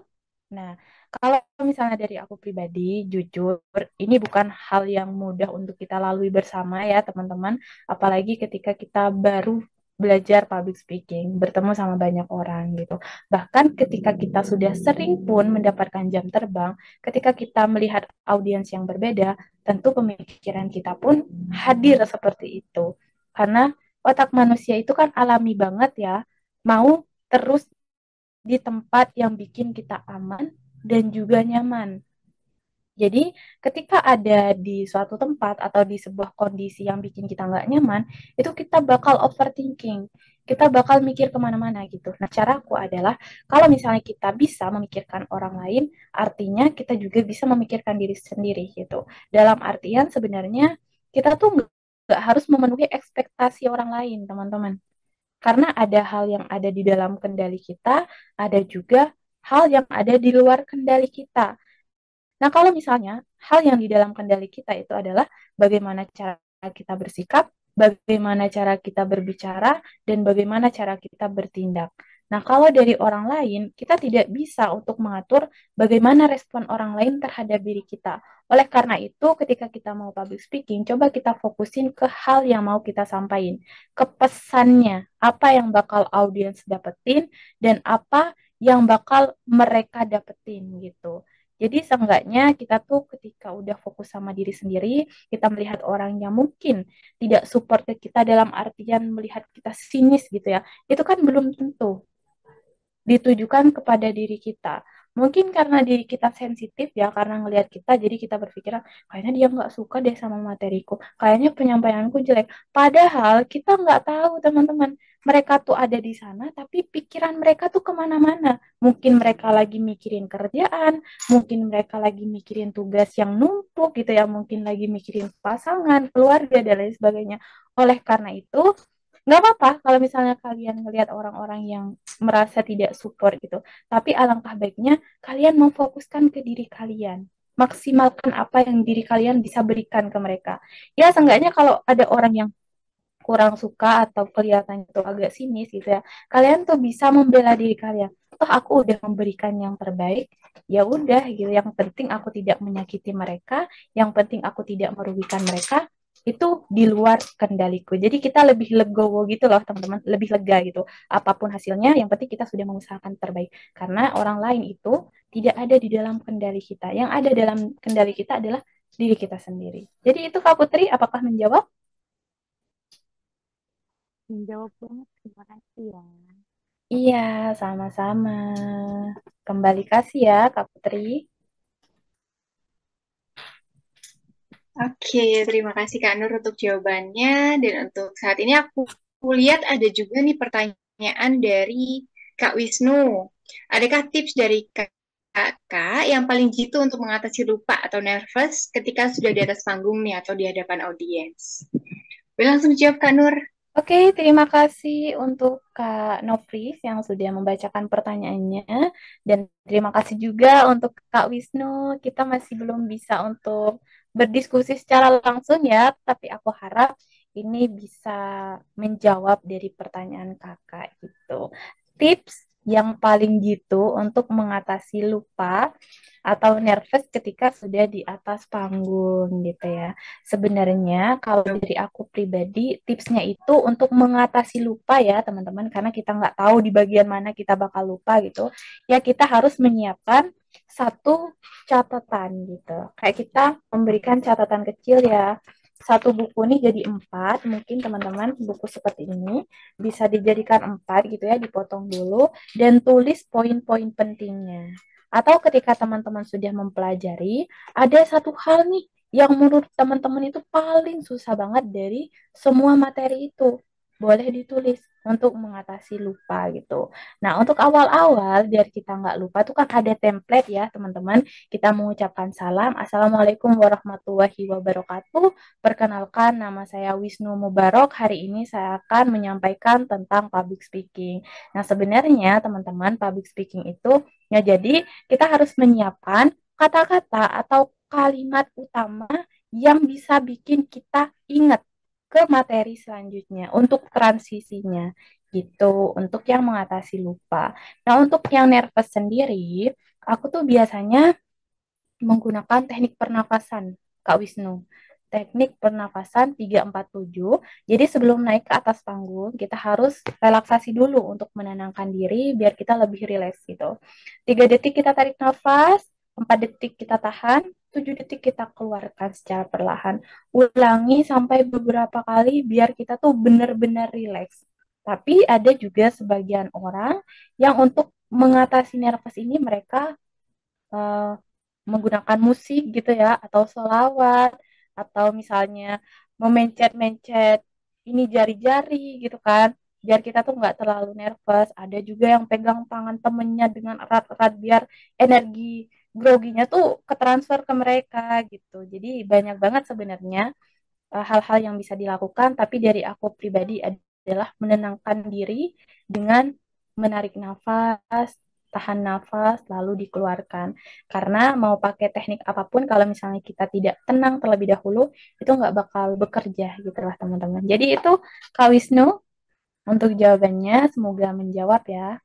Nah, kalau misalnya dari aku pribadi, jujur, ini bukan hal yang mudah untuk kita lalui bersama ya, teman-teman. Apalagi ketika kita baru belajar public speaking, bertemu sama banyak orang gitu. Bahkan ketika kita sudah sering pun mendapatkan jam terbang, ketika kita melihat audiens yang berbeda, tentu pemikiran kita pun hadir seperti itu. Karena otak manusia itu kan alami banget ya, mau terus di tempat yang bikin kita aman dan juga nyaman. Jadi, ketika ada di suatu tempat atau di sebuah kondisi yang bikin kita nggak nyaman, itu kita bakal overthinking. Kita bakal mikir kemana-mana gitu. Nah, caraku adalah kalau misalnya kita bisa memikirkan orang lain, artinya kita juga bisa memikirkan diri sendiri gitu. Dalam artian sebenarnya kita tuh nggak harus memenuhi ekspektasi orang lain, teman-teman. Karena ada hal yang ada di dalam kendali kita, ada juga hal yang ada di luar kendali kita. Nah, kalau misalnya hal yang di dalam kendali kita itu adalah bagaimana cara kita bersikap, bagaimana cara kita berbicara, dan bagaimana cara kita bertindak. Nah, kalau dari orang lain, kita tidak bisa untuk mengatur bagaimana respon orang lain terhadap diri kita. Oleh karena itu, ketika kita mau public speaking, coba kita fokusin ke hal yang mau kita sampaikan, ke pesannya, apa yang bakal audiens dapetin, dan apa yang bakal mereka dapetin gitu. Jadi seenggaknya kita tuh ketika udah fokus sama diri sendiri, kita melihat orang yang mungkin tidak support ke kita dalam artian melihat kita sinis gitu ya, itu kan belum tentu ditujukan kepada diri kita. Mungkin karena diri kita sensitif ya, karena ngelihat kita, jadi kita berpikir, kayaknya dia nggak suka deh sama materiku, kayaknya penyampaianku jelek. Padahal kita nggak tahu teman-teman, mereka tuh ada di sana, tapi pikiran mereka tuh kemana-mana. Mungkin mereka lagi mikirin kerjaan, mungkin mereka lagi mikirin tugas yang numpuk gitu ya, mungkin lagi mikirin pasangan, keluarga, dan lain sebagainya. Oleh karena itu, nggak apa-apa kalau misalnya kalian ngelihat orang-orang yang merasa tidak support gitu. Tapi alangkah baiknya kalian memfokuskan ke diri kalian. Maksimalkan apa yang diri kalian bisa berikan ke mereka. Ya, seenggaknya kalau ada orang yang kurang suka atau kelihatannya itu agak sinis gitu ya, kalian tuh bisa membela diri kalian. Toh aku udah memberikan yang terbaik, ya udah gitu. Yang penting aku tidak menyakiti mereka, yang penting aku tidak merugikan mereka, itu di luar kendaliku. Jadi kita lebih legowo gitu loh teman-teman, lebih lega gitu. Apapun hasilnya, yang penting kita sudah mengusahakan terbaik. Karena orang lain itu tidak ada di dalam kendali kita. Yang ada dalam kendali kita adalah diri kita sendiri. Jadi itu Kak Putri, apakah menjawab? Menjawab banget, terima kasih ya. Iya, sama-sama. Kembali kasih ya, Kak Putri. Oke, terima kasih Kak Nur untuk jawabannya. Dan untuk saat ini aku lihat ada juga nih pertanyaan dari Kak Wisnu. Adakah tips dari Kakak yang paling jitu untuk mengatasi lupa atau nervous ketika sudah di atas panggung nih atau di hadapan audiens? Boleh langsung jawab Kak Nur. Oke, terima kasih untuk Kak Nofris yang sudah membacakan pertanyaannya. Dan terima kasih juga untuk Kak Wisnu. Kita masih belum bisa untuk berdiskusi secara langsung ya, tapi aku harap ini bisa menjawab dari pertanyaan kakak gitu. Tips yang paling gitu untuk mengatasi lupa atau nervous ketika sudah di atas panggung gitu ya. Sebenarnya kalau dari aku pribadi, tipsnya itu untuk mengatasi lupa ya teman-teman, karena kita nggak tahu di bagian mana kita bakal lupa gitu. Ya kita harus menyiapkan satu catatan gitu. Kayak kita memberikan catatan kecil ya. Satu buku ini jadi 4, mungkin teman-teman buku seperti ini bisa dijadikan 4 gitu ya, dipotong dulu dan tulis poin-poin pentingnya. Atau ketika teman-teman sudah mempelajari, ada satu hal nih yang menurut teman-teman itu paling susah banget dari semua materi itu. Boleh ditulis untuk mengatasi lupa gitu. Nah, untuk awal-awal biar kita nggak lupa tuh kan ada template ya teman-teman. Kita mengucapkan salam. Assalamualaikum warahmatullahi wabarakatuh. Perkenalkan nama saya Wisnu Mubarok. Hari ini saya akan menyampaikan tentang public speaking. Nah, sebenarnya teman-teman public speaking itu ya jadi kita harus menyiapkan kata-kata atau kalimat utama yang bisa bikin kita ingat ke materi selanjutnya untuk transisinya gitu, untuk yang mengatasi lupa. Nah, untuk yang nervous sendiri, aku tuh biasanya menggunakan teknik pernafasan, Kak Wisnu. Teknik pernafasan 3-4-7. Jadi sebelum naik ke atas panggung, kita harus relaksasi dulu untuk menenangkan diri biar kita lebih rileks gitu. 3 detik kita tarik nafas, 4 detik kita tahan, 7 detik kita keluarkan secara perlahan. Ulangi sampai beberapa kali biar kita tuh benar-benar rileks. Tapi ada juga sebagian orang yang untuk mengatasi nervous ini mereka eh, menggunakan musik gitu ya, atau selawat, atau misalnya memencet-mencet ini jari-jari gitu kan, biar kita tuh nggak terlalu nervous. Ada juga yang pegang tangan temennya dengan erat-erat biar energi groginya tuh ketransfer ke mereka gitu. Jadi banyak banget sebenarnya hal-hal yang bisa dilakukan, tapi dari aku pribadi adalah menenangkan diri dengan menarik nafas, tahan nafas, lalu dikeluarkan. Karena mau pakai teknik apapun, kalau misalnya kita tidak tenang terlebih dahulu, itu nggak bakal bekerja gitu lah teman-teman. Jadi itu Kak Wisnu untuk jawabannya, semoga menjawab ya.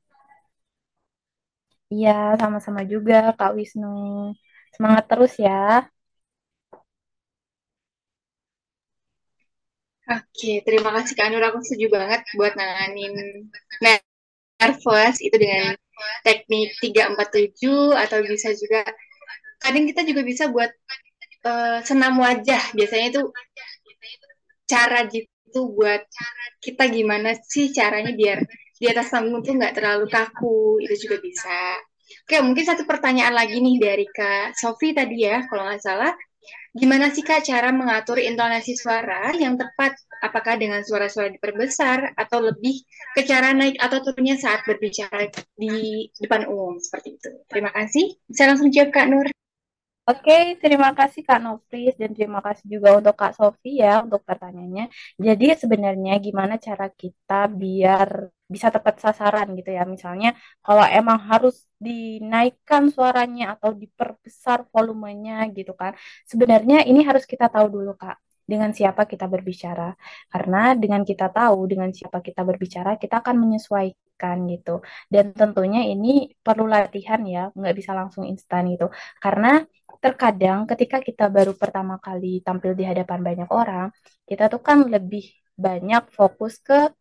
Iya, sama-sama juga Kak Wisnu. Semangat terus ya. Oke, terima kasih Kak Nur. Aku setuju banget buat nanganin nervous itu dengan teknik 3-4-7 atau bisa juga kadang kita juga bisa buat senam wajah. Biasanya itu cara gitu buat kita gimana sih caranya biar di atas panggung tuh nggak terlalu kaku. Itu juga bisa. Oke, mungkin satu pertanyaan lagi nih dari Kak Sofi tadi ya, kalau nggak salah. Gimana sih Kak cara mengatur intonasi suara yang tepat? Apakah dengan suara-suara diperbesar atau lebih ke cara naik atau turunnya saat berbicara di depan umum seperti itu? Terima kasih. Bisa langsung jawab Kak Nur. Oke, terima kasih Kak Nofris dan terima kasih juga untuk Kak Sofi ya untuk pertanyaannya. Jadi sebenarnya gimana cara kita biar bisa tepat sasaran gitu ya. Misalnya kalau emang harus dinaikkan suaranya atau diperbesar volumenya gitu kan. Sebenarnya ini harus kita tahu dulu Kak, dengan siapa kita berbicara. Karena dengan kita tahu dengan siapa kita berbicara, kita akan menyesuaikan gitu. Dan tentunya ini perlu latihan ya, nggak bisa langsung instan gitu. Karena terkadang ketika kita baru pertama kali tampil di hadapan banyak orang, kita tuh kan lebih banyak fokus ke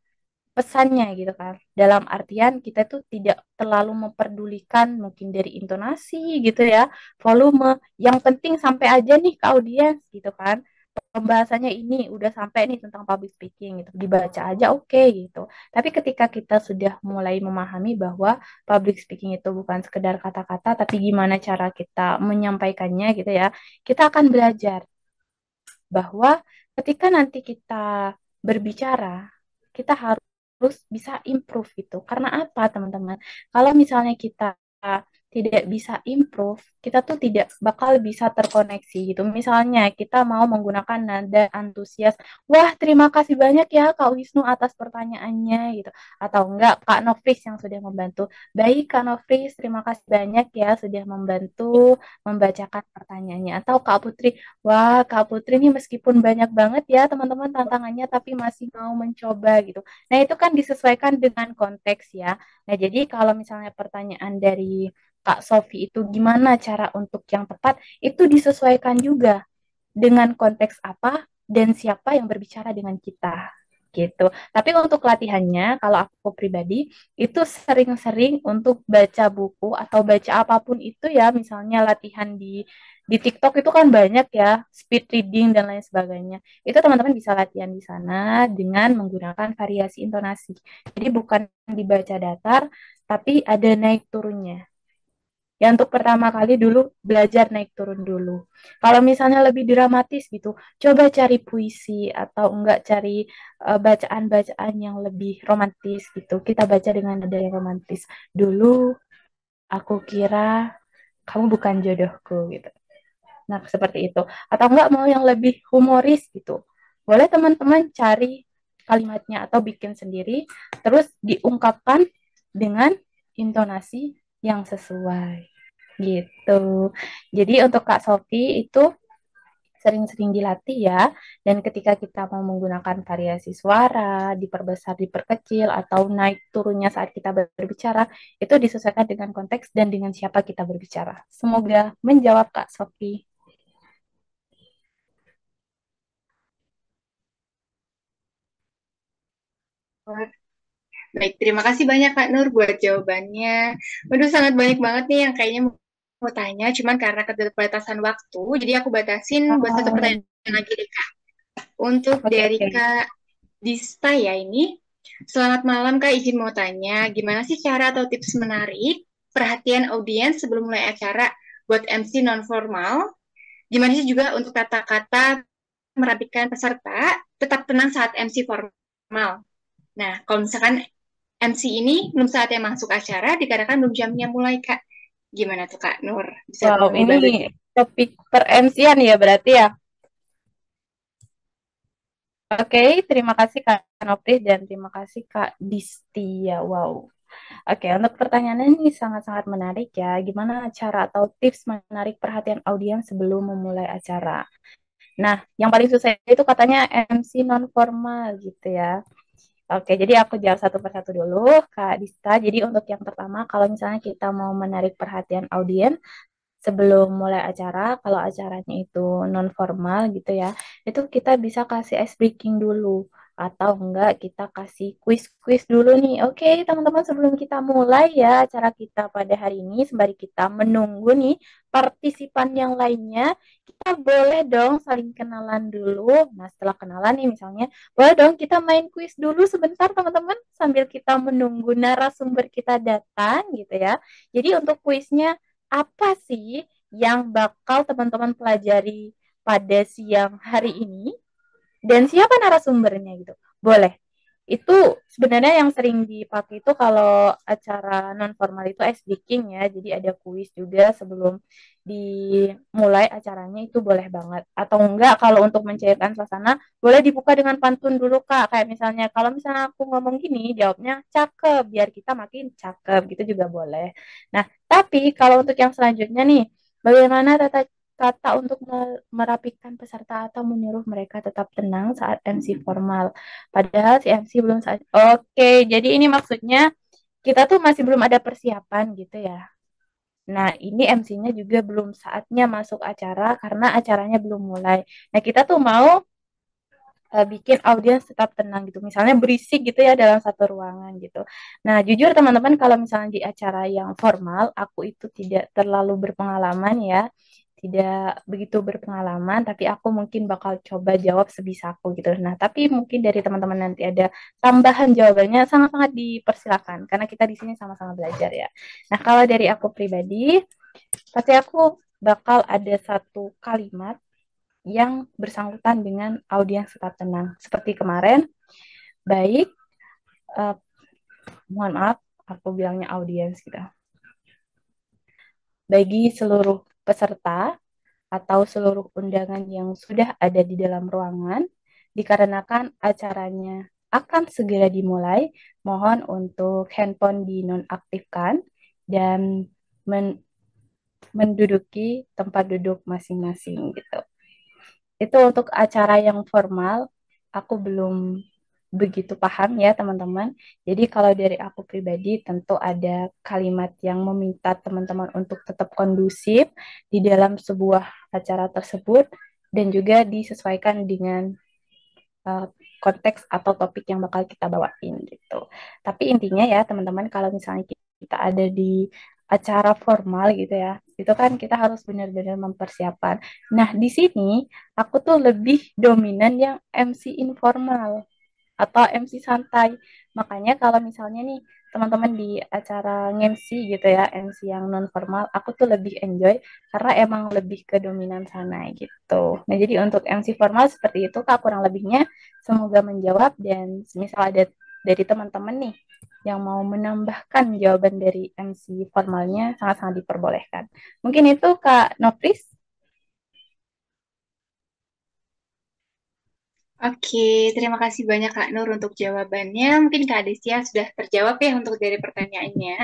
pesannya gitu kan. Dalam artian kita tuh tidak terlalu memperdulikan mungkin dari intonasi gitu ya, volume. Yang penting sampai aja nih ke audiens gitu kan. Pembahasannya ini udah sampai nih tentang public speaking gitu, dibaca aja oke gitu. Tapi ketika kita sudah mulai memahami bahwa public speaking itu bukan sekedar kata-kata, tapi gimana cara kita menyampaikannya gitu ya, kita akan belajar bahwa ketika nanti kita berbicara, kita harus bisa improve gitu. Karena apa, teman-teman? Kalau misalnya kita tidak bisa improve, kita tuh tidak bakal bisa terkoneksi gitu. Misalnya kita mau menggunakan nada antusias, wah terima kasih banyak ya Kak Wisnu atas pertanyaannya gitu. Atau enggak Kak Nofris yang sudah membantu. Baik Kak Nofris, terima kasih banyak ya sudah membantu membacakan pertanyaannya. Atau Kak Putri, wah, Kak Putri ini meskipun banyak banget ya teman-teman tantangannya, tapi masih mau mencoba gitu. Nah, itu kan disesuaikan dengan konteks ya. Nah, jadi kalau misalnya pertanyaan dari Kak Sofi itu gimana cara untuk yang tepat, itu disesuaikan juga dengan konteks apa dan siapa yang berbicara dengan kita gitu. Tapi untuk latihannya, kalau aku pribadi itu sering-sering untuk baca buku atau baca apapun itu ya, misalnya latihan di TikTok itu kan banyak ya, speed reading dan lain sebagainya. Itu teman-teman bisa latihan di sana dengan menggunakan variasi intonasi. Jadi bukan dibaca datar, tapi ada naik turunnya. Ya untuk pertama kali dulu belajar naik turun dulu. Kalau misalnya lebih dramatis gitu, coba cari puisi atau enggak cari bacaan-bacaan yang lebih romantis gitu. Kita baca dengan nada yang romantis. Dulu aku kira kamu bukan jodohku gitu. Nah, seperti itu. Atau enggak mau yang lebih humoris gitu. Boleh teman-teman cari kalimatnya atau bikin sendiri, terus diungkapkan dengan intonasi yang sesuai. gitu. Jadi untuk Kak Sofi itu sering-sering dilatih ya. Dan ketika kita mau menggunakan variasi suara, diperbesar, diperkecil, atau naik turunnya saat kita berbicara, itu disesuaikan dengan konteks dan dengan siapa kita berbicara. Semoga menjawab Kak Sofi. Baik, terima kasih banyak Kak Nur buat jawabannya. Waduh, sangat banyak banget nih yang kayaknya mau tanya, cuman karena keterbatasan waktu, jadi aku batasin buat satu pertanyaan lagi deh Kak. Untuk Oke, dari oke. Kak Dista ya ini, selamat malam Kak, izin mau tanya, gimana sih cara atau tips menarik perhatian audiens sebelum mulai acara buat MC non-formal? Gimana sih juga untuk kata-kata merapikan peserta tetap tenang saat MC formal? Nah, kalau misalkan MC ini belum saatnya masuk acara, dikarenakan belum jamnya mulai, Kak. Gimana tuh, Kak Nur? Bisa Wow, mau ini bantu? topik per MC-an ya berarti ya. Oke, terima kasih Kak Nopris dan terima kasih Kak Distia. Wow. Oke, untuk pertanyaannya ini sangat-sangat menarik ya. Gimana cara atau tips menarik perhatian audiens sebelum memulai acara? Nah, yang paling susah itu katanya MC non formal gitu ya. Oke, jadi aku jawab satu persatu dulu, Kak Dista. Jadi untuk yang pertama, kalau misalnya kita mau menarik perhatian audiens, sebelum mulai acara, kalau acaranya itu non formal gitu ya, itu kita bisa kasih ice breaking dulu atau enggak kita kasih quiz-quiz dulu nih. Oke, teman-teman sebelum kita mulai ya acara kita pada hari ini, sembari kita menunggu nih partisipan yang lainnya, kita boleh dong saling kenalan dulu. Nah, setelah kenalan nih misalnya, boleh dong kita main quiz dulu sebentar teman-teman sambil kita menunggu narasumber kita datang gitu ya. Jadi untuk kuisnya apa sih yang bakal teman-teman pelajari pada siang hari ini dan siapa narasumbernya gitu. Boleh. Itu sebenarnya yang sering dipakai itu kalau acara non formal itu ice breaking ya. Jadi ada kuis juga sebelum dimulai acaranya itu boleh banget. Atau enggak kalau untuk mencairkan suasana boleh dibuka dengan pantun dulu Kak. Kayak misalnya kalau misalnya aku ngomong gini jawabnya cakep biar kita makin cakep gitu juga boleh. Nah, tapi kalau untuk yang selanjutnya nih bagaimana tata kata untuk merapikan peserta atau menyuruh mereka tetap tenang saat MC formal. Padahal si MC belum saat. Oke, jadi ini maksudnya kita tuh masih belum ada persiapan gitu ya. Nah, ini MC-nya juga belum saatnya masuk acara karena acaranya belum mulai. Nah, kita tuh mau bikin audiens tetap tenang gitu. Misalnya berisik gitu ya dalam satu ruangan gitu. Nah, jujur teman-teman kalau misalnya di acara yang formal, aku itu tidak terlalu berpengalaman ya. Tidak begitu berpengalaman, tapi aku mungkin bakal coba jawab sebisaku gitu. Nah, tapi mungkin dari teman-teman nanti ada tambahan jawabannya sangat-sangat dipersilakan karena kita di sini sama-sama belajar ya. Nah, kalau dari aku pribadi, pasti aku bakal ada satu kalimat yang bersangkutan dengan audiens tetap tenang. Seperti kemarin, baik, uh, mohon maaf, aku bilangnya audiens gitu. Bagi seluruh peserta atau seluruh undangan yang sudah ada di dalam ruangan, dikarenakan acaranya akan segera dimulai, mohon untuk handphone dinonaktifkan dan menduduki tempat duduk masing-masing gitu. Itu untuk acara yang formal, aku belum begitu paham ya teman-teman. Jadi kalau dari aku pribadi tentu ada kalimat yang meminta teman-teman untuk tetap kondusif di dalam sebuah acara tersebut dan juga disesuaikan dengan uh, konteks atau topik yang bakal kita bawain gitu. Tapi intinya ya teman-teman kalau misalnya kita ada di acara formal gitu ya, itu kan kita harus benar-benar mempersiapkan. Nah, di sini aku tuh lebih dominan yang MC informal atau MC santai. Makanya kalau misalnya nih teman-teman di acara MC gitu ya, MC yang non formal, aku tuh lebih enjoy karena emang lebih ke dominan sana gitu. Nah, jadi untuk MC formal seperti itu Kak kurang lebihnya. Semoga menjawab dan misal ada dari teman-teman nih yang mau menambahkan jawaban dari MC formalnya sangat-sangat diperbolehkan. Mungkin itu Kak Nofris. Oke, terima kasih banyak Kak Nur untuk jawabannya. Mungkin Kak Desya sudah terjawab ya untuk dari pertanyaannya.